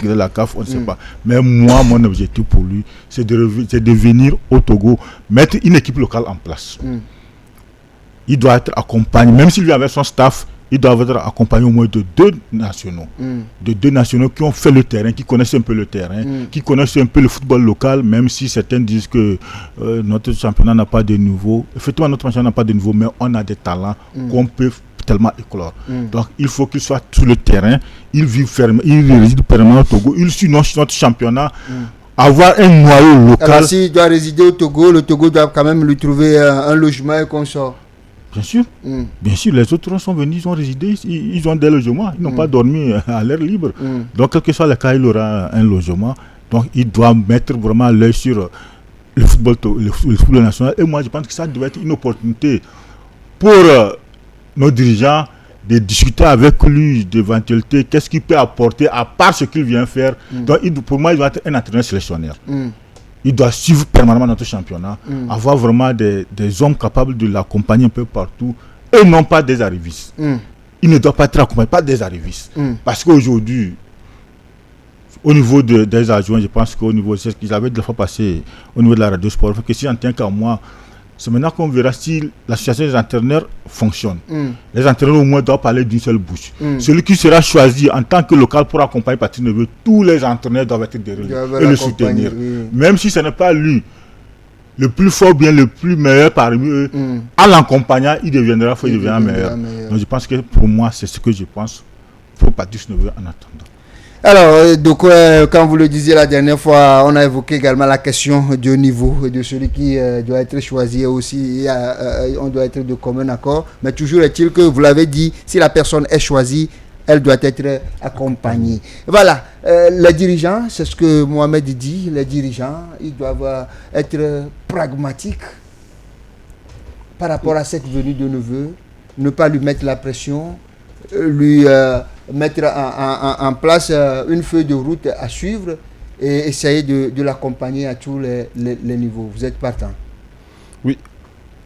de la CAF, on ne sait pas. Mais moi, mon objectif pour lui, c'est de venir au Togo, mettre une équipe locale en place. Il doit être accompagné, même s'il lui avait son staff, il doit être accompagné au moins de 2 nationaux. De 2 nationaux qui ont fait le terrain, qui connaissent un peu le terrain, qui connaissent un peu le football local, même si certains disent que notre championnat n'a pas de niveau. Effectivement, notre championnat n'a pas de niveau, mais on a des talents qu'on peut tellement éclore. Donc, il faut qu'il soit sur le terrain, il vit ferme, il réside permanemment au Togo, il suit notre championnat. Avoir un noyau local. Alors, s'il doit résider au Togo, le Togo doit quand même lui trouver un logement et qu'on sort. Bien sûr, bien sûr, les autres sont venus, ils ont résidé, ils ont des logements, ils n'ont pas dormi à l'air libre. Donc, quel que soit le cas, il aura un logement. Donc, il doit mettre vraiment l'œil sur le football national. Et moi, je pense que ça devait être une opportunité pour nos dirigeants de discuter avec lui d'éventualité, qu'est-ce qu'il peut apporter à part ce qu'il vient faire. Donc, pour moi, il doit être un entraîneur sélectionneur. Il doit suivre permanemment notre championnat, avoir vraiment des hommes capables de l'accompagner un peu partout et non pas des arrivistes. Il ne doit pas être accompagné par des arrivistes. Parce qu'aujourd'hui, au niveau des adjoints, je pense qu'au niveau, c'est ce qu'ils avaient de la fois passé au niveau de la radio sport, que si en tant qu'à moi, C'est maintenant qu'on verra si l'association des entraîneurs fonctionne. Les entraîneurs au moins doivent parler d'une seule bouche. Celui qui sera choisi en tant que local pour accompagner Patrice Neveu, tous les entraîneurs doivent être derrière lui et le soutenir. Même si ce n'est pas lui le plus fort, bien le plus meilleur parmi eux, en l'accompagnant, il deviendra meilleur. Donc je pense que pour moi, c'est ce que je pense pour Patrice Neveu en attendant. Alors, donc, quand vous le disiez la dernière fois, on a évoqué également la question du niveau de celui qui doit être choisi aussi. On doit être de commun accord. Mais toujours est-il que, vous l'avez dit, si la personne est choisie, elle doit être accompagnée. Voilà, les dirigeants, c'est ce que Mohamed dit, les dirigeants, ils doivent être pragmatiques par rapport à cette venue de Neveu, ne pas lui mettre la pression, lui mettre en place une feuille de route à suivre et essayer de l'accompagner à tous les niveaux. Vous êtes partant? Oui,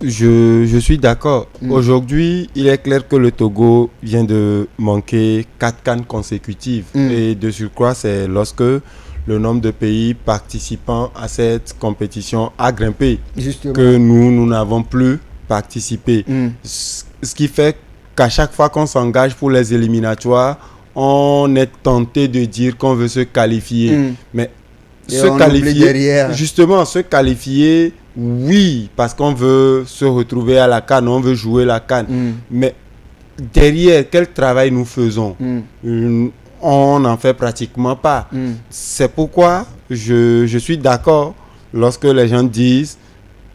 je suis d'accord. Aujourd'hui, il est clair que le Togo vient de manquer 4 CAN consécutives. Et de surcroît, c'est lorsque le nombre de pays participants à cette compétition a grimpé. Justement. Que nous n'avons plus participé. Ce qui fait qu'à chaque fois qu'on s'engage pour les éliminatoires, on est tenté de dire qu'on veut se qualifier. Mais se qualifier, justement, se qualifier, oui, parce qu'on veut se retrouver à la CAN, on veut jouer la CAN. Mais derrière, quel travail nous faisons? On n'en fait pratiquement pas. C'est pourquoi je suis d'accord lorsque les gens disent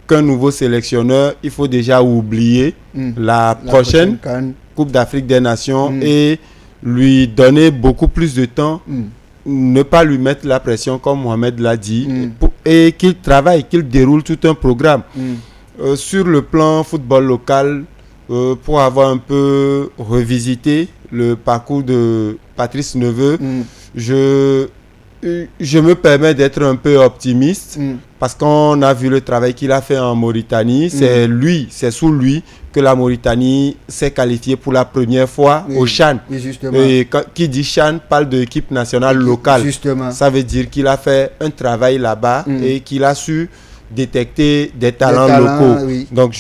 qu'un nouveau sélectionneur, il faut déjà oublier la prochaine Coupe d'Afrique des Nations et lui donner beaucoup plus de temps, ne pas lui mettre la pression comme Mohamed l'a dit, et qu'il travaille, qu'il déroule tout un programme. Sur le plan football local, pour avoir un peu revisité le parcours de Patrice Neveu, je me permets d'être un peu optimiste parce qu'on a vu le travail qu'il a fait en Mauritanie. C'est sous lui que la Mauritanie s'est qualifiée pour la première fois au CHAN. Et qui dit CHAN parle de l'équipe nationale locale. Ça veut dire qu'il a fait un travail là-bas et qu'il a su détecter des talents locaux. Donc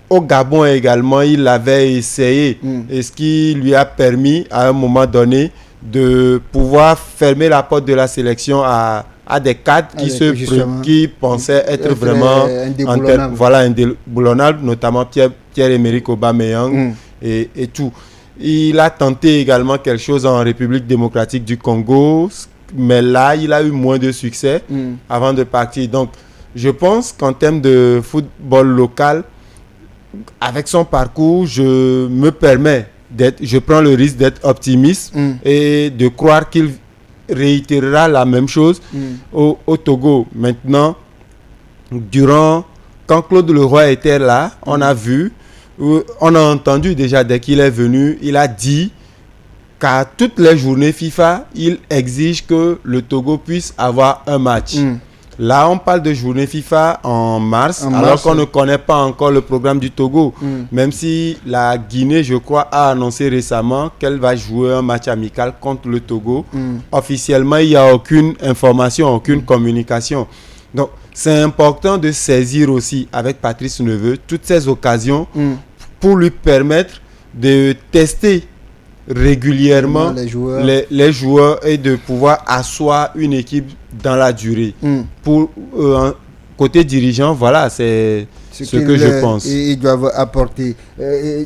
au Gabon également, il avait essayé, et ce qui lui a permis à un moment donné de pouvoir fermer la porte de la sélection à des cadres qui pensaient être vraiment indéboulonnables, notamment Pierre-Emerick Aubameyang et tout. Il a tenté également quelque chose en République démocratique du Congo, mais là, il a eu moins de succès avant de partir. Donc, je pense qu'en termes de football local, avec son parcours, je prends le risque d'être optimiste et de croire qu'il réitérera la même chose au Togo. Maintenant, quand Claude Leroy était là, on a entendu déjà dès qu'il est venu, il a dit qu'à toutes les journées FIFA, il exige que le Togo puisse avoir un match. Là, on parle de journée FIFA en mars, alors qu'on ne connaît pas encore le programme du Togo. Même si la Guinée, je crois, a annoncé récemment qu'elle va jouer un match amical contre le Togo. Officiellement, il n'y a aucune information, aucune communication. Donc, c'est important de saisir aussi avec Patrice Neveu toutes ces occasions pour lui permettre de tester régulièrement les joueurs et de pouvoir asseoir une équipe dans la durée. Pour côté dirigeant, voilà, c'est ce que je pense. Ils doivent apporter.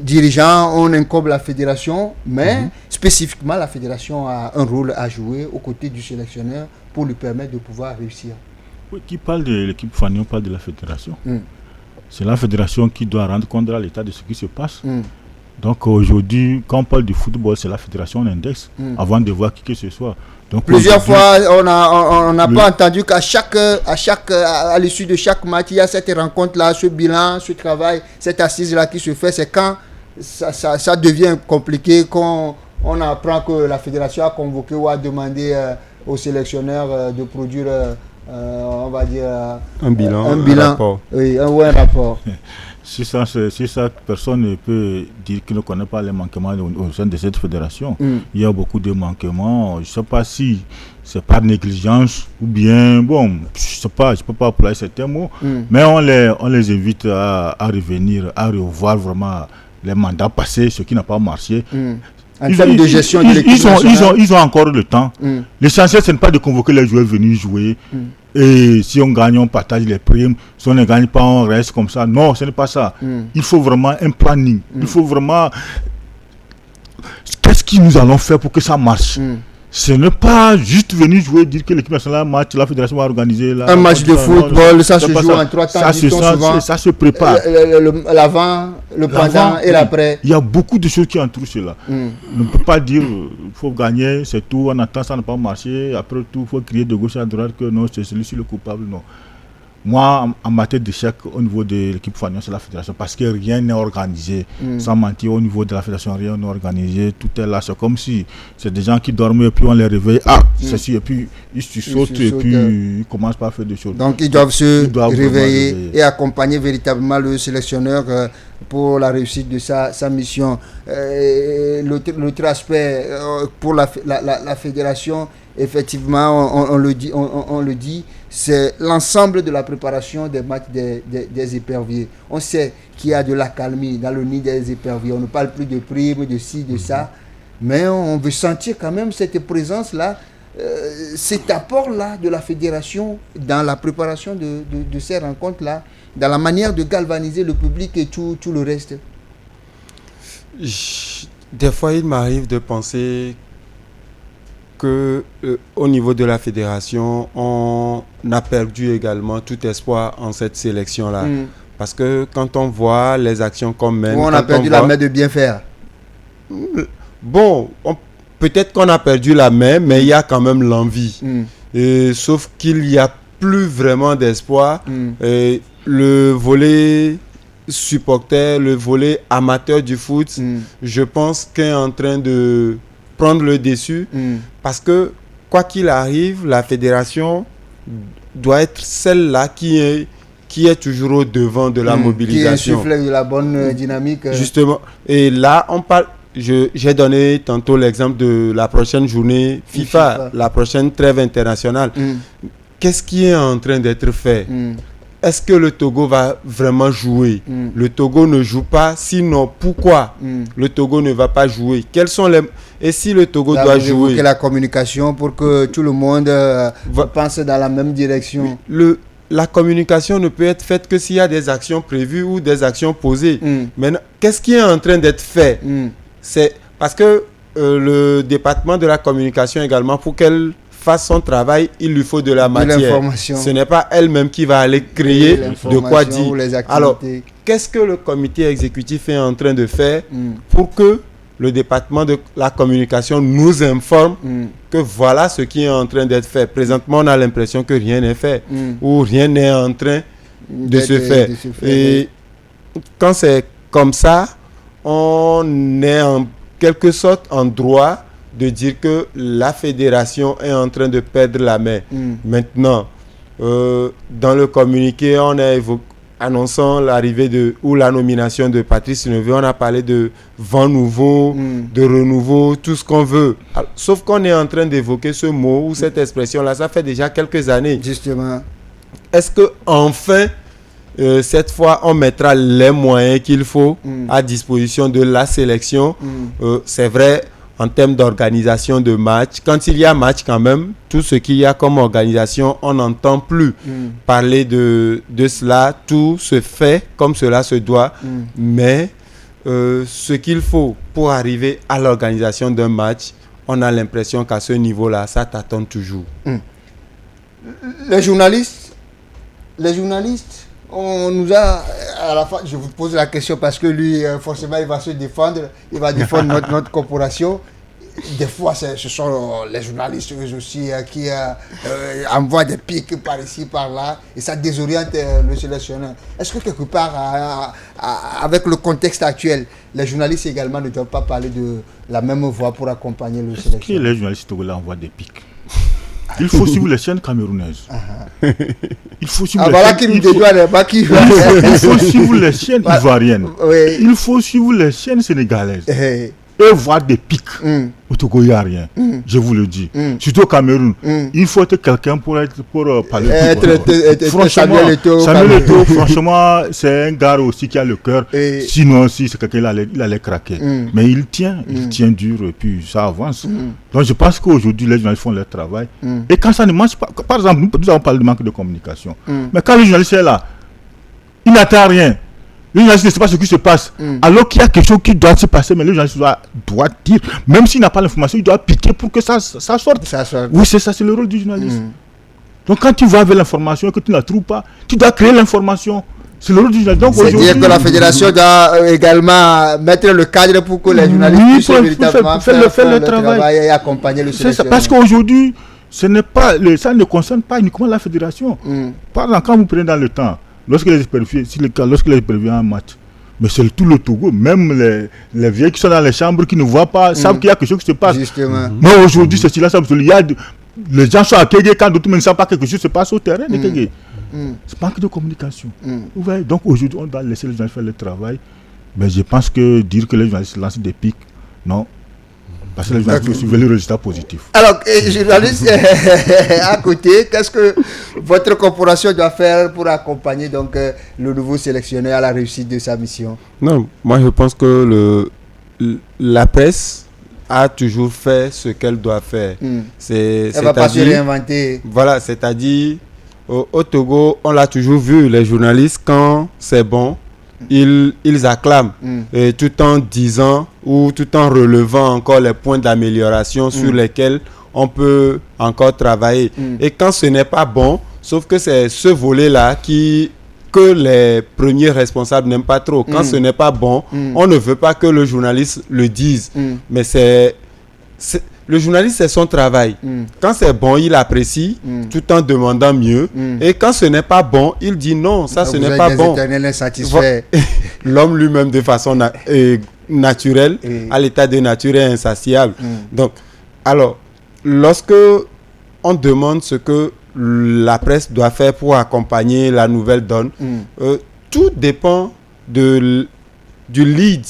Dirigeants, on incombe la fédération, mais spécifiquement la fédération a un rôle à jouer aux côtés du sélectionneur pour lui permettre de pouvoir réussir. Oui, qui parle de l'équipe Fanny, on parle de la fédération. C'est la fédération qui doit rendre compte à l'État de ce qui se passe. Donc aujourd'hui, quand on parle du football, c'est la fédération index avant de voir qui que ce soit. Donc, plusieurs fois, on n'a pas entendu qu'à l'issue de chaque match, il y a cette rencontre-là, ce bilan, ce travail, cette assise-là qui se fait. C'est quand ça devient compliqué qu'on apprend que la fédération a convoqué ou a demandé aux sélectionneurs de produire, on va dire, un bilan. Un rapport. Oui, un rapport. Si ça, personne ne peut dire qu'il ne connaît pas les manquements au sein de cette fédération. Il y a beaucoup de manquements. Je ne sais pas si c'est par négligence ou bien, bon, je ne sais pas, je ne peux pas employer certains mots, mais on les invite à revenir, à revoir vraiment les mandats passés, ce qui n'a pas marché. En termes de gestion de l'équipe nationale. Ils ont encore le temps. L'essentiel, ce n'est pas de convoquer les joueurs venus jouer. Et si on gagne, on partage les primes. Si on ne gagne pas, on reste comme ça. Non, ce n'est pas ça. Il faut vraiment un planning. Il faut vraiment... Qu'est-ce que nous allons faire pour que ça marche? Ce n'est pas juste venir jouer, dire que l'équipe nationale marche, la fédération va organiser... un match de football, ça se joue en 3 temps, souvent. Ça se prépare. L'avant, le pendant et l'après. Il y a beaucoup de choses qui entourent cela. On ne peut pas dire il faut gagner, c'est tout, on attend, ça n'a pas marché. Après tout, il faut crier de gauche à droite que non, c'est celui-ci le coupable. Non. Moi, en matière d'échec au niveau de l'équipe Fagnon, c'est la fédération, parce que rien n'est organisé. Sans mentir, au niveau de la fédération, rien n'est organisé. Tout est là. C'est comme si c'est des gens qui dorment et puis on les réveille. C'est sûr. Et puis ils se sautent et puis ils commencent par faire des choses. Donc ils doivent se réveiller et accompagner véritablement le sélectionneur pour la réussite de sa mission. L'autre aspect pour la fédération, effectivement, on le dit, c'est l'ensemble de la préparation des matchs des éperviers. On sait qu'il y a de l'accalmie dans le nid des éperviers. On ne parle plus de primes, de ci, de ça. Mais on veut sentir quand même cette présence-là, cet apport-là de la fédération dans la préparation de ces rencontres-là, dans la manière de galvaniser le public et tout le reste. Des fois, il m'arrive de penser que au niveau de la fédération, on a perdu également tout espoir en cette sélection-là. Parce que quand on voit les actions qu'on mène... On a perdu la main de bien faire. Bon, peut-être qu'on a perdu la main, mais il y a quand même l'envie. Sauf qu'il n'y a plus vraiment d'espoir. Le volet supporter, le volet amateur du foot, je pense qu'il est en train de prendre le dessus, parce que quoi qu'il arrive, la fédération doit être celle-là qui est toujours au devant de la mobilisation. Qui insuffle de la bonne dynamique. Justement. Et là, on parle... J'ai donné tantôt l'exemple de la prochaine journée FIFA, la prochaine trêve internationale. Qu'est-ce qui est en train d'être fait? Est-ce que le Togo va vraiment jouer? Le Togo ne joue pas, sinon pourquoi le Togo ne va pas jouer? Quels sont les... Et si le Togo doit jouer? La communication pour que tout le monde pense dans la même direction. La communication ne peut être faite que s'il y a des actions prévues ou des actions posées. Maintenant, qu'est-ce qui est en train d'être fait? C'est parce que le département de la communication également, pour qu'elle fasse son travail, il lui faut de la matière. Ce n'est pas elle-même qui va aller créer de quoi dire. Alors, qu'est-ce que le comité exécutif est en train de faire pour que le département de la communication nous informe que voilà ce qui est en train d'être fait? Présentement, on a l'impression que rien n'est fait ou rien n'est en train de se faire. Et quand c'est comme ça, on est en quelque sorte en droit de dire que la fédération est en train de perdre la main. Maintenant, dans le communiqué, on a annonçant l'arrivée ou la nomination de Patrice Neveu, on a parlé de vent nouveau, de renouveau, tout ce qu'on veut. Alors, sauf qu'on est en train d'évoquer ce mot ou cette expression-là, ça fait déjà quelques années. Justement. Est-ce que enfin, cette fois, on mettra les moyens qu'il faut à disposition de la sélection? C'est vrai, en termes d'organisation de match, quand il y a match quand même, tout ce qu'il y a comme organisation, on n'entend plus parler de cela. Tout se fait comme cela se doit. Mais ce qu'il faut pour arriver à l'organisation d'un match, on a l'impression qu'à ce niveau-là, ça tâtonne toujours. Les journalistes, on nous a, à la fin, je vous pose la question parce que lui, forcément, il va se défendre, il va défendre notre corporation. Des fois, ce sont les journalistes aussi qui envoient des pics par ici, par là, et ça désoriente le sélectionneur. Est-ce que quelque part, avec le contexte actuel, les journalistes également ne doivent pas parler de la même voix pour accompagner le sélectionneur? Les journalistes togolais envoient des pics. Il faut suivre les chaînes camerounaises. Il faut suivre il faut suivre les chaînes ivoiriennes. Oui. Il faut suivre les chaînes sénégalaises. Et voir des pics. Au Togo, il n'y a rien. Je vous le dis. Surtout au Cameroun. Il faut être quelqu'un pour parler. Franchement, Samuel Eto'o, franchement, c'est un gars aussi qui a le cœur. Sinon, si c'est quelqu'un, il allait craquer. Mais il tient dur et puis ça avance. Donc je pense qu'aujourd'hui, les journalistes font leur travail. Et quand ça ne marche pas, par exemple, nous avons parlé de manque de communication. Mais quand le journaliste est là, il n'attend rien. Le journaliste ne sait pas ce qui se passe. Alors qu'il y a quelque chose qui doit se passer, mais le journaliste doit dire, même s'il n'a pas l'information, il doit piquer pour que ça sorte. Oui, c'est ça, c'est le rôle du journaliste. Donc quand tu vas vers l'information et que tu ne la trouves pas, tu dois créer l'information. C'est le rôle du journaliste. C'est-à-dire que la fédération doit également mettre le cadre pour que les journalistes puissent véritablement faire le travail et accompagner le sélectionneur. Parce qu'aujourd'hui, ça ne concerne pas uniquement la fédération. Par exemple, quand vous prenez dans le temps, lorsque les supervisent un match, mais c'est tout le Togo, même les vieux qui sont dans les chambres, qui ne voient pas, savent qu'il y a quelque chose qui se passe. Justement. Mais aujourd'hui, c'est silence absolu. Les gens sont à Kégué quand d'autres ne savent pas que quelque chose se passe au terrain de Kégué. C'est manque de communication. Vous voyez, donc aujourd'hui, on doit laisser les gens faire le travail. Mais je pense que dire que les journalistes lancent des pics, non. Parce que les journalistes veulent le résultat positif. Alors, journaliste, à côté, qu'est-ce que votre corporation doit faire pour accompagner donc, le nouveau sélectionneur à la réussite de sa mission? Non, moi je pense que la presse a toujours fait ce qu'elle doit faire. Elle ne va pas se réinventer. Voilà, c'est-à-dire, au Togo, on l'a toujours vu, les journalistes, quand c'est bon, ils acclament, et tout en disant ou tout en relevant encore les points d'amélioration sur lesquels on peut encore travailler. Et quand ce n'est pas bon, sauf que c'est ce volet-là que les premiers responsables n'aiment pas trop. Quand ce n'est pas bon, on ne veut pas que le journaliste le dise. Mais le journaliste, c'est son travail. Quand c'est bon, il apprécie tout en demandant mieux. Et quand ce n'est pas bon, il dit non, ça ce n'est pas bon. L'homme lui-même, de façon naturelle, à l'état de nature, est insatiable. Donc, alors, lorsque on demande ce que la presse doit faire pour accompagner la nouvelle donne, tout dépend du lead.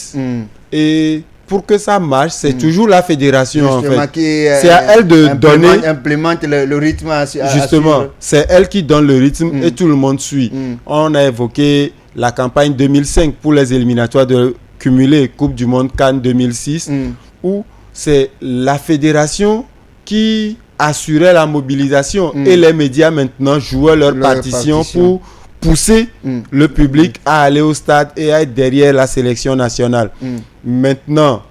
Et pour que ça marche, c'est toujours la fédération. Justement, en fait. C'est à elle de donner. Implémente le rythme. Justement, c'est elle qui donne le rythme et tout le monde suit. On a évoqué la campagne 2005 pour les éliminatoires de cumulé Coupe du Monde Cannes 2006, où c'est la fédération qui assurait la mobilisation et les médias maintenant jouaient leur partition pour pousser le public à aller au stade et à être derrière la sélection nationale. Maintenant,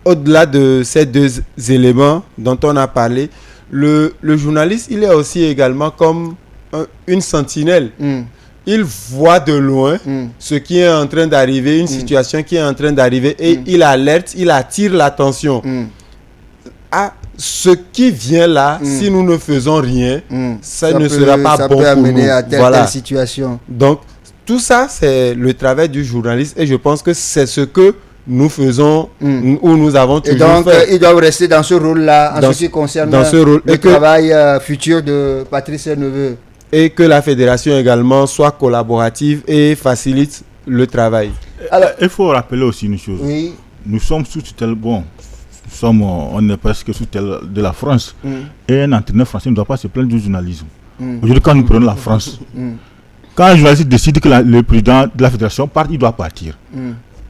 au-delà de ces deux éléments dont on a parlé, le journaliste, il est aussi également comme une sentinelle. Il voit de loin ce qui est en train d'arriver, une situation qui est en train d'arriver, et il alerte, il attire l'attention. Ce qui vient là, si nous ne faisons rien, ça ne sera pas bon pour nous. À telle situation. Donc, tout ça, c'est le travail du journaliste, et je pense que c'est ce que nous faisons, ou nous avons toujours fait. Et donc, ils doivent rester dans ce rôle-là, en ce qui concerne le travail futur de Patrice Neveu. Et que la fédération également soit collaborative et facilite le travail. Alors, il faut rappeler aussi une chose. Oui. Nous sommes sous tutelle, on est presque sous tutelle de la France. Et un entraîneur français ne doit pas se plaindre du journalisme. Aujourd'hui, quand nous prenons la France, quand un journaliste décide que le président de la fédération part, il doit partir.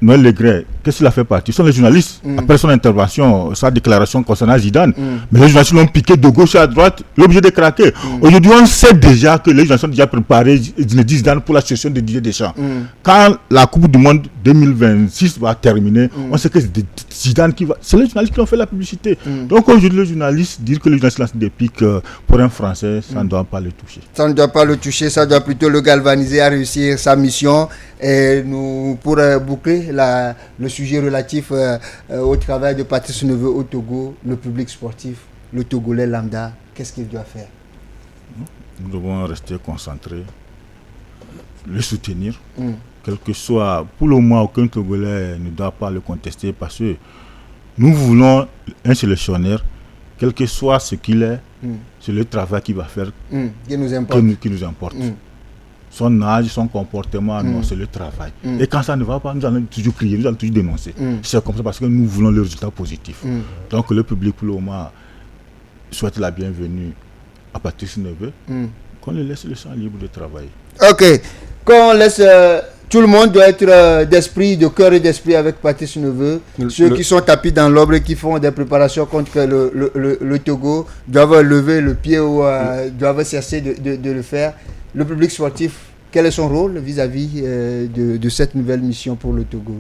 Noël Le Gret, qu'est-ce qu'il a fait partir? Ce sont les journalistes, après son intervention, sa déclaration concernant Zidane. Mais les journalistes l'ont piqué de gauche à droite, l'objet de craquer. Aujourd'hui, on sait déjà que les journalistes sont déjà préparés Zidane pour la session de Didier Deschamps. Quand la Coupe du Monde 2026 va terminer, on sait que c'est Zidane qui va. C'est les journalistes qui ont fait la publicité. Donc aujourd'hui, le journaliste, dire que les journalistes lancent des pics pour un Français, ça ne doit pas le toucher. Ça ne doit pas le toucher, ça doit plutôt le galvaniser à réussir sa mission. Et nous, pour boucler le sujet relatif au travail de Patrice Neveu au Togo, le public sportif, le Togolais lambda, qu'est-ce qu'il doit faire? Nous devons rester concentrés, le soutenir, quel que soit. Pour le moment, aucun Togolais ne doit pas le contester parce que nous voulons un sélectionneur, quel que soit ce qu'il est, C'est le travail qui va faire qui nous importe. Qui nous importe. Son âge, son comportement, non, c'est le travail. Et quand ça ne va pas, nous allons toujours crier, nous allons toujours dénoncer. C'est comme ça parce que nous voulons le résultat positif. Donc le public, pour le moment, souhaite la bienvenue à Patrice Neveu, qu'on le laisse le champ libre de travailler. Ok, qu'on laisse... tout le monde doit être d'esprit, de cœur et d'esprit avec Patrice Neveu. Ceux qui sont tapis dans l'ombre et qui font des préparations contre le Togo doivent lever le pied ou doivent cesser de le faire. Le public sportif, quel est son rôle vis-à-vis de cette nouvelle mission pour le Togo?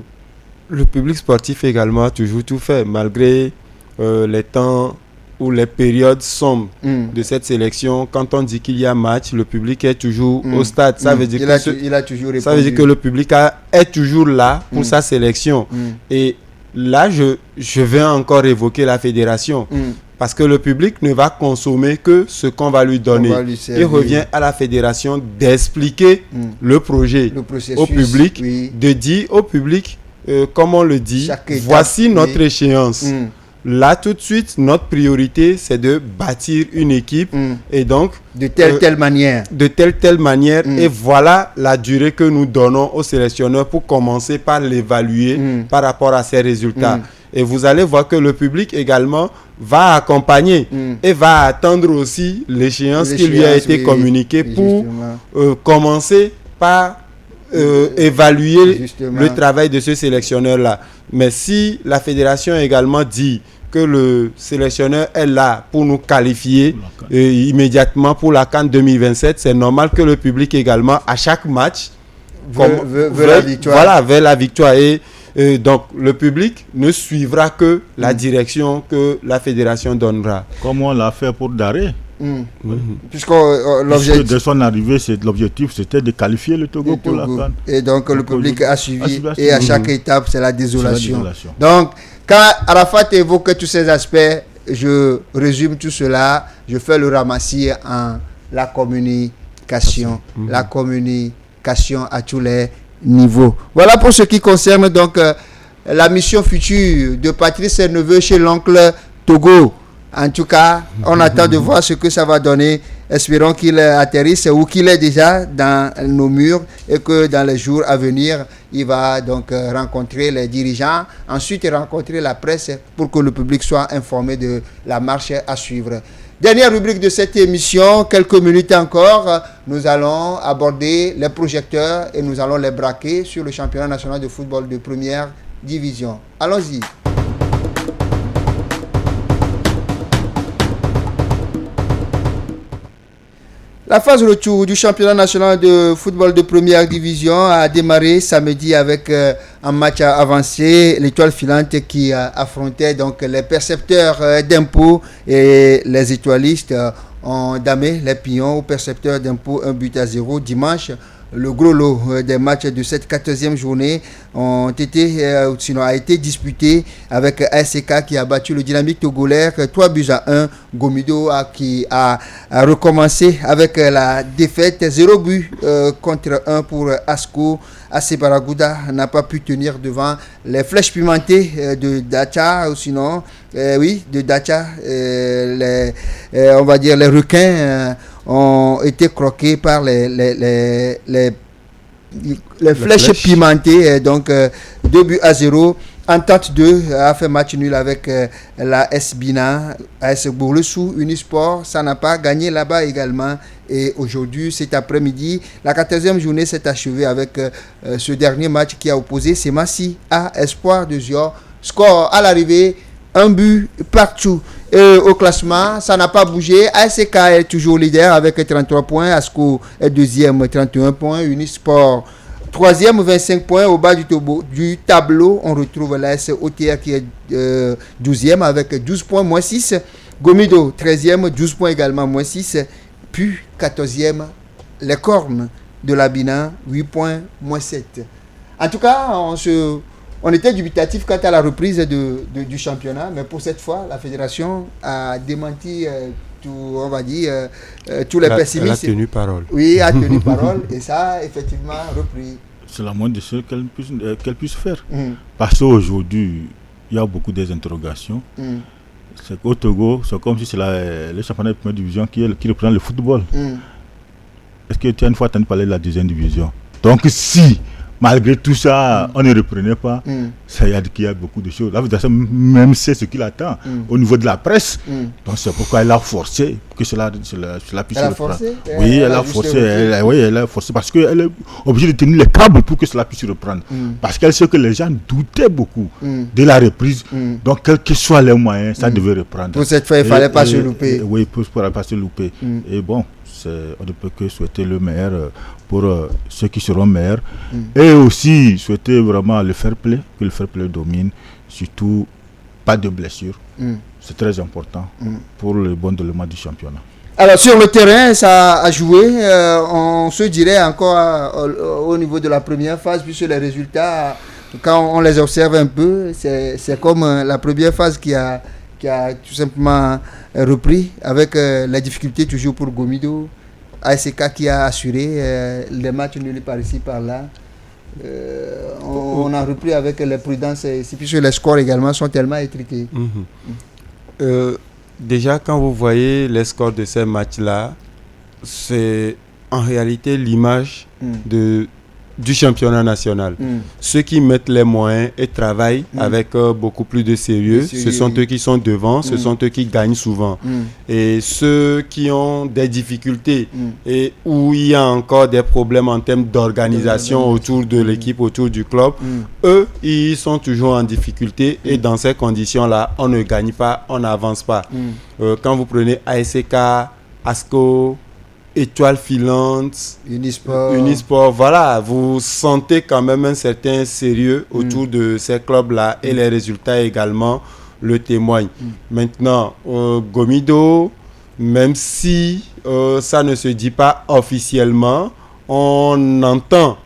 Le public sportif également a toujours tout fait, malgré les temps ou les périodes sombres de cette sélection. Quand on dit qu'il y a match, le public est toujours au stade. Ça veut dire il a toujours répondu. Ça veut dire que le public est toujours là pour sa sélection. Et là, je vais encore évoquer la fédération. Parce que le public ne va consommer que ce qu'on va lui donner. Il revient à la fédération d'expliquer le projet au public, de dire au public, comme on le dit, voici notre échéance. Là, tout de suite, notre priorité, c'est de bâtir une équipe et donc... De telle manière. De telle manière. Et voilà la durée que nous donnons aux sélectionneurs pour commencer par l'évaluer par rapport à ses résultats. Et vous allez voir que le public également va accompagner et va attendre aussi l'échéance qui lui a été communiquée pour commencer par évaluer le travail de ce sélectionneur-là. Mais si la fédération également dit que le sélectionneur est là pour nous qualifier immédiatement pour la CAN 2027, c'est normal que le public également, à chaque match, veut la victoire. Voilà, vers la victoire. Et donc, le public ne suivra que la direction que la fédération donnera. Comme on l'a fait pour Daré. Puisque de son arrivée, l'objectif c'était de qualifier le Togo pour la CAN. Et donc le public a suivi et à chaque étape c'est la désolation. Donc quand Arafat évoque tous ces aspects, je résume tout cela, je fais le ramassis en la communication. La communication à tous les niveaux. Voilà pour ce qui concerne donc la mission future de Patrice Neveu chez l'oncle Togo. En tout cas, on attend de voir ce que ça va donner. Espérons qu'il atterrisse ou qu'il est déjà dans nos murs et que dans les jours à venir, il va donc rencontrer les dirigeants, ensuite rencontrer la presse pour que le public soit informé de la marche à suivre. Dernière rubrique de cette émission, quelques minutes encore, nous allons aborder les projecteurs et nous allons les braquer sur le championnat national de football de première division. Allons-y. La phase retour du championnat national de football de première division a démarré samedi avec un match avancé, l'étoile filante qui affrontait donc les percepteurs d'impôts et les étoilistes ont damé les pions aux percepteurs d'impôts 1-0 dimanche. Le gros lot des matchs de cette 14e journée a été disputé avec ASK qui a battu le Dynamique togolais 3-1. Gomido qui a recommencé avec la défaite 0 but contre 1 pour Asco. AC Baragouda n'a pas pu tenir devant les flèches pimentées de Dacha, ou sinon, de Dacha, on va dire les requins ont été croqués par les flèches pimentées, donc 2-0. Entente 2 a fait match nul avec la S Bina, AS Bourlesou, Unisport, ça n'a pas gagné là-bas également. Et aujourd'hui, cet après-midi, la 14e journée s'est achevée avec ce dernier match qui a opposé Semassi à Espoir de Zior. Score à l'arrivée, 1 but partout. Et au classement, ça n'a pas bougé. ASK est toujours leader avec 33 points. Asco est deuxième, 31 points. Unisport, troisième, 25 points. Au bas du tableau, on retrouve l'AS OTR qui est 12e avec 12 points, moins 6. Gomido, 13e, 12 points également, moins 6. Puis 14e, les Cornes de la Bina, 8 points, moins 7. En tout cas, on était dubitatif quant à la reprise du championnat, mais pour cette fois, la fédération a démenti tous les pessimistes. Elle a tenu parole. Oui, a tenu parole et ça a effectivement repris. C'est la moindre des choses qu'elle puisse faire. Parce qu'aujourd'hui, il y a beaucoup d'interrogations. C'est qu'au Togo, c'est comme si c'est le championnat de première division qui représente le football. Est-ce que tu as une fois entendu parler de la deuxième division? Donc si, malgré tout ça, on ne reprenait pas, ça y a qu'il y a beaucoup de choses. La fédération même sait ce qu'il attend au niveau de la presse. Donc c'est pourquoi elle a forcé que cela puisse reprendre. Oui, elle a forcé. Oui, elle a forcé parce qu'elle est obligée de tenir les câbles pour que cela puisse reprendre. Parce qu'elle sait que les gens doutaient beaucoup de la reprise. Donc quels que soient les moyens, ça devait reprendre. Pour cette fois, il ne fallait pas se louper. Oui, pour ne pas se louper. Et bon, on ne peut que souhaiter le meilleur pour ceux qui seront meilleurs et aussi souhaiter vraiment le fair play, que le fair play domine, surtout pas de blessures. C'est très important pour le bon déroulement du championnat. Alors sur le terrain, ça a joué, on se dirait encore au niveau de la première phase, puisque les résultats, quand on les observe un peu, c'est comme la première phase qui a tout simplement repris avec les difficultés toujours pour Gomido, ASK qui a assuré les matchs nuls par ici par là. On a repris avec les prudences puisque les scores également sont tellement étriqués. Déjà quand vous voyez les scores de ces matchs-là, c'est en réalité l'image du championnat national. Ceux qui mettent les moyens et travaillent avec beaucoup plus de sérieux, ce sont eux qui sont devant, ce sont eux qui gagnent souvent. Et ceux qui ont des difficultés et où il y a encore des problèmes en termes d'organisation autour de l'équipe, autour du club, eux, ils sont toujours en difficulté et dans ces conditions-là, on ne gagne pas, on n'avance pas. Quand vous prenez ASK, ASCO, Étoile filante, Unisport, voilà, vous sentez quand même un certain sérieux autour de ces clubs-là et les résultats également le témoignent. Maintenant, Gomido, même si ça ne se dit pas officiellement, on entend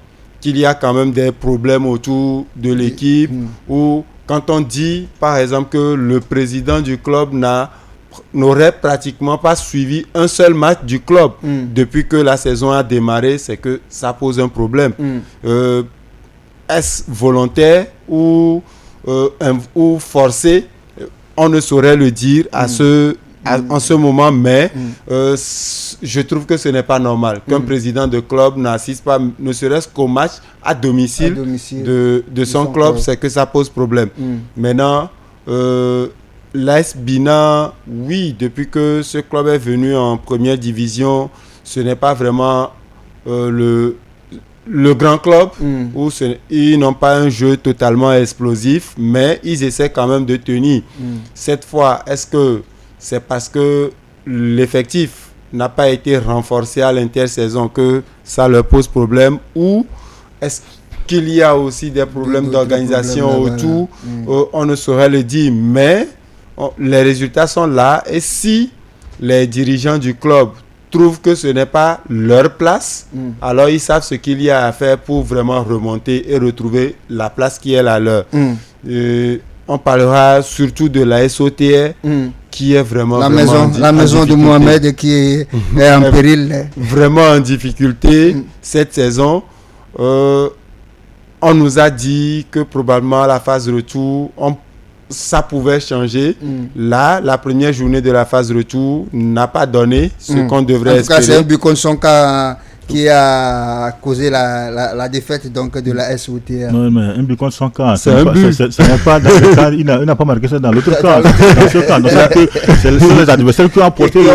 qu'il y a quand même des problèmes autour de l'équipe ou quand on dit par exemple que le président du club n'aurait pratiquement pas suivi un seul match du club depuis que la saison a démarré, c'est que ça pose un problème. Est-ce volontaire ou forcé? On ne saurait le dire en ce moment, mais je trouve que ce n'est pas normal qu'un président de club n'assiste pas, ne serait-ce qu'au match à domicile de son club, c'est que ça pose problème. Maintenant, l'AS Bina, oui, depuis que ce club est venu en première division, ce n'est pas vraiment le grand club où ils n'ont pas un jeu totalement explosif, mais ils essaient quand même de tenir. Cette fois, est-ce que c'est parce que l'effectif n'a pas été renforcé à l'intersaison que ça leur pose problème ou est-ce qu'il y a aussi des problèmes d'organisation autour? On ne saurait le dire, mais les résultats sont là et si les dirigeants du club trouvent que ce n'est pas leur place, alors ils savent ce qu'il y a à faire pour vraiment remonter et retrouver la place qui est la leur. On parlera surtout de la SOTR qui est vraiment la maison de Mohamed qui est en péril. Vraiment en difficulté cette saison. On nous a dit que probablement la phase retour, ça pouvait changer. Là, la première journée de la phase retour n'a pas donné ce qu'on devrait espérer. En tout cas, c'est un but contre son cas qui a causé la défaite donc, de la SOTR. Non, mais un but contre son cas, ce n'est pas dans le cas, il n'a pas marqué ça dans l'autre cas. Dans ce cas, c'est les adversaires qui ont apporté le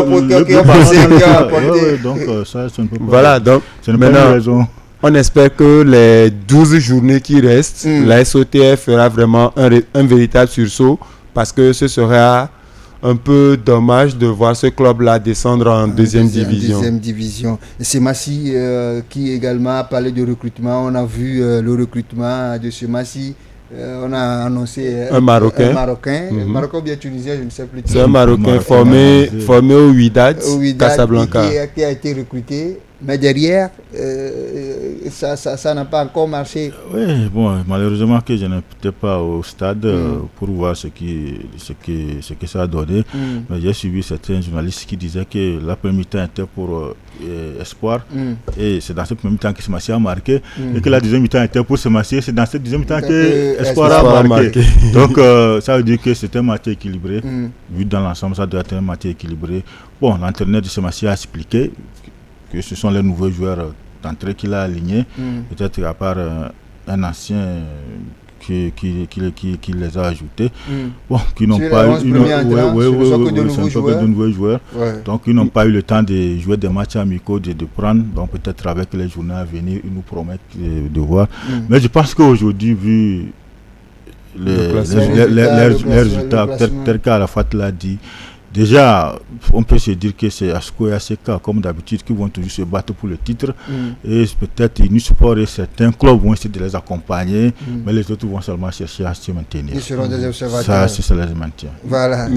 donc ça, ce ne peut pas. Voilà, donc ce n'est pas une raison. On espère que les 12 journées qui restent, la SOTR fera vraiment un véritable sursaut parce que ce sera un peu dommage de voir ce club-là descendre en deuxième division. C'est Massi qui également a parlé de recrutement. On a vu le recrutement de ce Massi. On a annoncé un Marocain. Marocain ou bien Tunisien, je ne sais plus. C'est un Marocain formé au Wydad, Casablanca. Qui a été recruté. Mais derrière, ça n'a pas encore marché. Oui, bon, malheureusement que je n'étais pas au stade pour voir ce que ça a donné. Mais j'ai suivi certains journalistes qui disaient que la première mi-temps était pour Espoir. Et c'est dans cette première mi-temps que Semassi a marqué. Et que la deuxième mi-temps était pour Semassi. C'est dans cette deuxième mi-temps que Espoir a marqué. Donc, ça veut dire que c'était un match équilibré. Vu dans l'ensemble, ça doit être un match équilibré. Bon, l'entraîneur de Semassi a expliqué que ce sont les nouveaux joueurs d'entrée qu'il a alignés, peut-être à part un ancien qui les a ajoutés, bon, qui n'ont pas eu de nouveaux joueurs, donc ils n'ont pas eu le temps de jouer des matchs amicaux, de prendre, donc peut-être avec les journées à venir, ils nous promettent de voir. Mais je pense qu'aujourd'hui, vu les résultats, tel qu'Arafat l'a dit, déjà, on peut se dire que c'est Asco et ACK, comme d'habitude, qui vont toujours se battre pour le titre. Et peut-être Unisport et certains clubs vont essayer de les accompagner, mais les autres vont seulement chercher à se maintenir. Ils seront des observateurs. Ça les maintient. Voilà.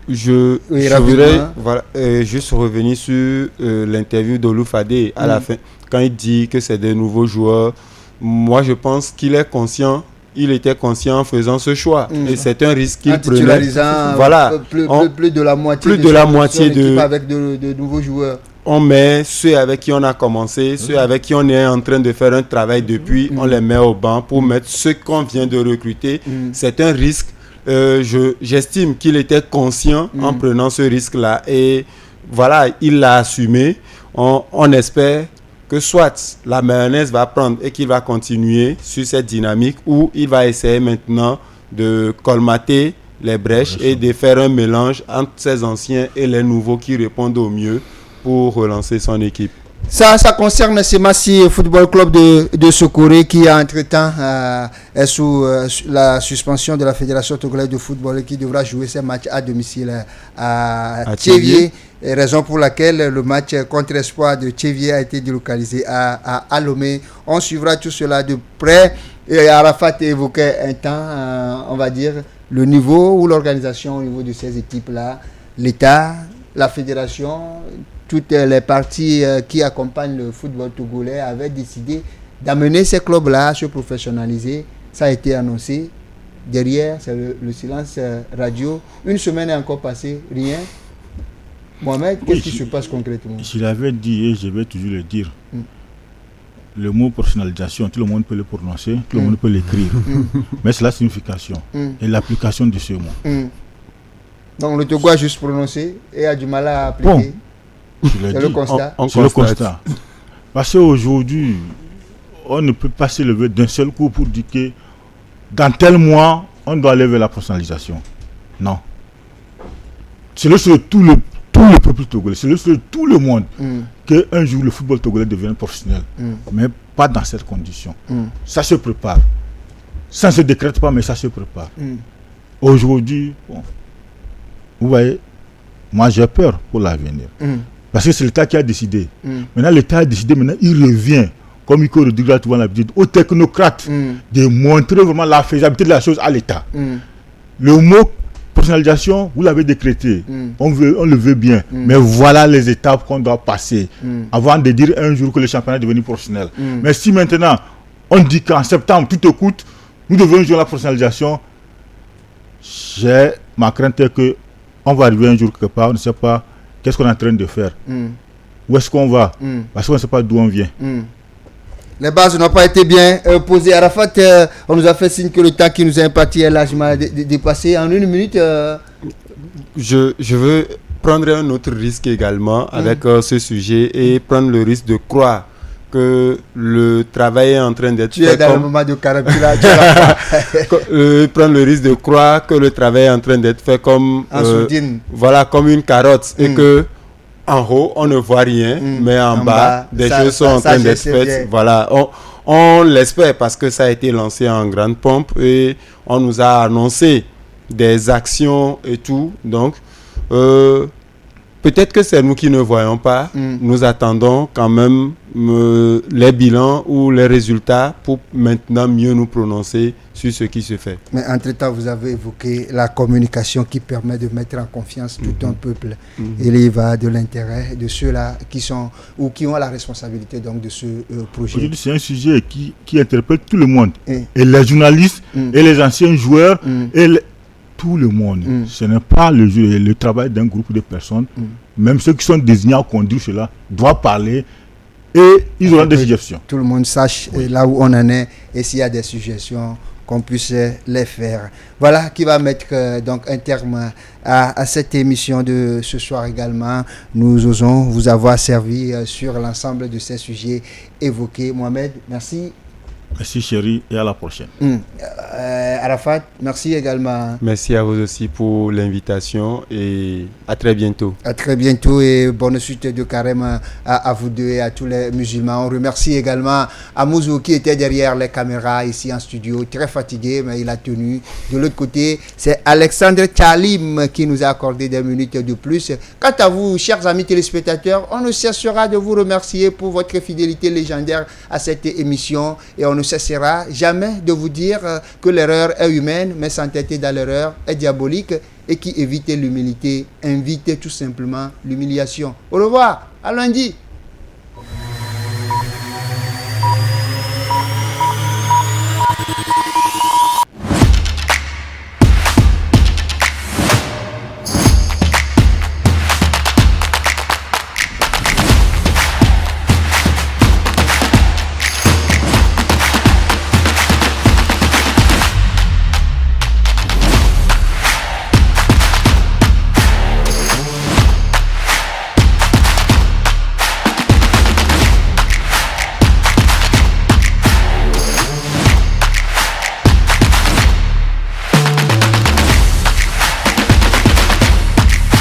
Je voudrais juste revenir sur l'interview d'Olou Fadé à la fin, quand il dit que c'est des nouveaux joueurs. Moi, je pense qu'il est conscient. Il était conscient en faisant ce choix. Et c'est un risque qu'il prenait. Voilà. Plus de la moitié de avec de nouveaux joueurs. On met ceux avec qui on a commencé, ceux avec qui on est en train de faire un travail depuis, on les met au banc pour mettre ceux qu'on vient de recruter. C'est un risque. J'estime qu'il était conscient en prenant ce risque-là. Et voilà, il l'a assumé. On espère que soit la mayonnaise va prendre et qu'il va continuer sur cette dynamique, ou il va essayer maintenant de colmater les brèches et de faire un mélange entre ces anciens et les nouveaux qui répondent au mieux pour relancer son équipe. Ça concerne Semassi Football Club de Sokoré qui entre-temps est sous la suspension de la Fédération togolaise de football et qui devra jouer ses matchs à domicile à Tchévier. Raison pour laquelle le match contre Espoir de Tchévier a été délocalisé à Lomé. On suivra tout cela de près. Et Arafat évoquait un temps, on va dire, le niveau ou l'organisation au niveau de ces équipes-là, l'État, la Fédération, toutes les parties qui accompagnent le football togolais avaient décidé d'amener ces clubs-là à se professionnaliser. Ça a été annoncé. Derrière, c'est le silence radio. Une semaine est encore passée, rien. Mohamed, qu'est-ce qui se passe concrètement? Je l'avais dit et je vais toujours le dire. Le mot professionnalisation, tout le monde peut le prononcer, tout le monde peut l'écrire. Mais c'est la signification et l'application de ce mot. Donc le Togo a juste prononcé et a du mal à appliquer. Bon. C'est le constat. C'est le constat. Parce qu'aujourd'hui, on ne peut pas se lever d'un seul coup pour dire que dans tel mois, on doit aller vers la professionnalisation. Non. C'est le seul tout le peuple togolais, c'est le seul tout le monde qu'un jour le football togolais devienne professionnel. Mais pas dans cette condition. Ça se prépare. Ça ne se décrète pas, mais ça se prépare. Aujourd'hui, bon, vous voyez, moi j'ai peur pour l'avenir. Parce que c'est l'État qui a décidé. Maintenant, l'État a décidé, maintenant il revient, comme il redira souvent l'habitude, aux technocrates de montrer vraiment la faisabilité de la chose à l'État. Le mot professionnalisation, vous l'avez décrété. On le veut bien. Mais voilà les étapes qu'on doit passer avant de dire un jour que le championnat est devenu professionnel. Mais si maintenant, on dit qu'en septembre, tout coûte, nous devons jouer la professionnalisation, ma crainte est qu'on va arriver un jour quelque part, on ne sait pas qu'est-ce qu'on est en train de faire. Où est-ce qu'on va? Parce qu'on ne sait pas d'où on vient. Les bases n'ont pas été bien posées. Arafat, on nous a fait signe que le temps qui nous est imparti est largement dépassé. En une minute... Je veux prendre un autre risque également avec ce sujet et prendre le risque de croire que le travail est en train d'être fait. Tu es dans le moment de caractère. Prendre le risque de croire que le travail est en train d'être fait comme voilà, comme une carotte et que en haut on ne voit rien, mais en bas des choses sont en train d'être faites. Voilà, on l'espère parce que ça a été lancé en grande pompe et on nous a annoncé des actions et tout. Donc peut-être que c'est nous qui ne voyons pas. Nous attendons quand même les bilans ou les résultats pour maintenant mieux nous prononcer sur ce qui se fait. Mais entre-temps, vous avez évoqué la communication qui permet de mettre en confiance tout un peuple. Il y va de l'intérêt de ceux-là qui sont ou qui ont la responsabilité donc de ce projet. Aujourd'hui, c'est un sujet qui interpelle tout le monde. Et les journalistes, et les anciens joueurs, et tout le monde. Ce n'est pas le travail d'un groupe de personnes. Même ceux qui sont désignés à conduire cela doivent parler et ils auront des suggestions. Tout le monde sache là où on en est et s'il y a des suggestions qu'on puisse les faire. Voilà qui va mettre donc un terme à cette émission de ce soir également. Nous osons vous avoir servi sur l'ensemble de ces sujets évoqués. Mohamed, merci. Merci chéri et à la prochaine. Arafat, merci également. Merci à vous aussi pour l'invitation et à très bientôt. À très bientôt et bonne suite de carême à vous deux et à tous les musulmans. On remercie également Amouzou qui était derrière les caméras ici en studio, très fatigué mais il a tenu. De l'autre côté, c'est Alexandre Tchalim qui nous a accordé des minutes de plus. Quant à vous, chers amis téléspectateurs, on ne cessera de vous remercier pour votre fidélité légendaire à cette émission et on ne cessera jamais de vous dire que l'erreur est humaine, mais s'entêter dans l'erreur est diabolique et qui évite l'humilité invite tout simplement l'humiliation. Au revoir, à lundi.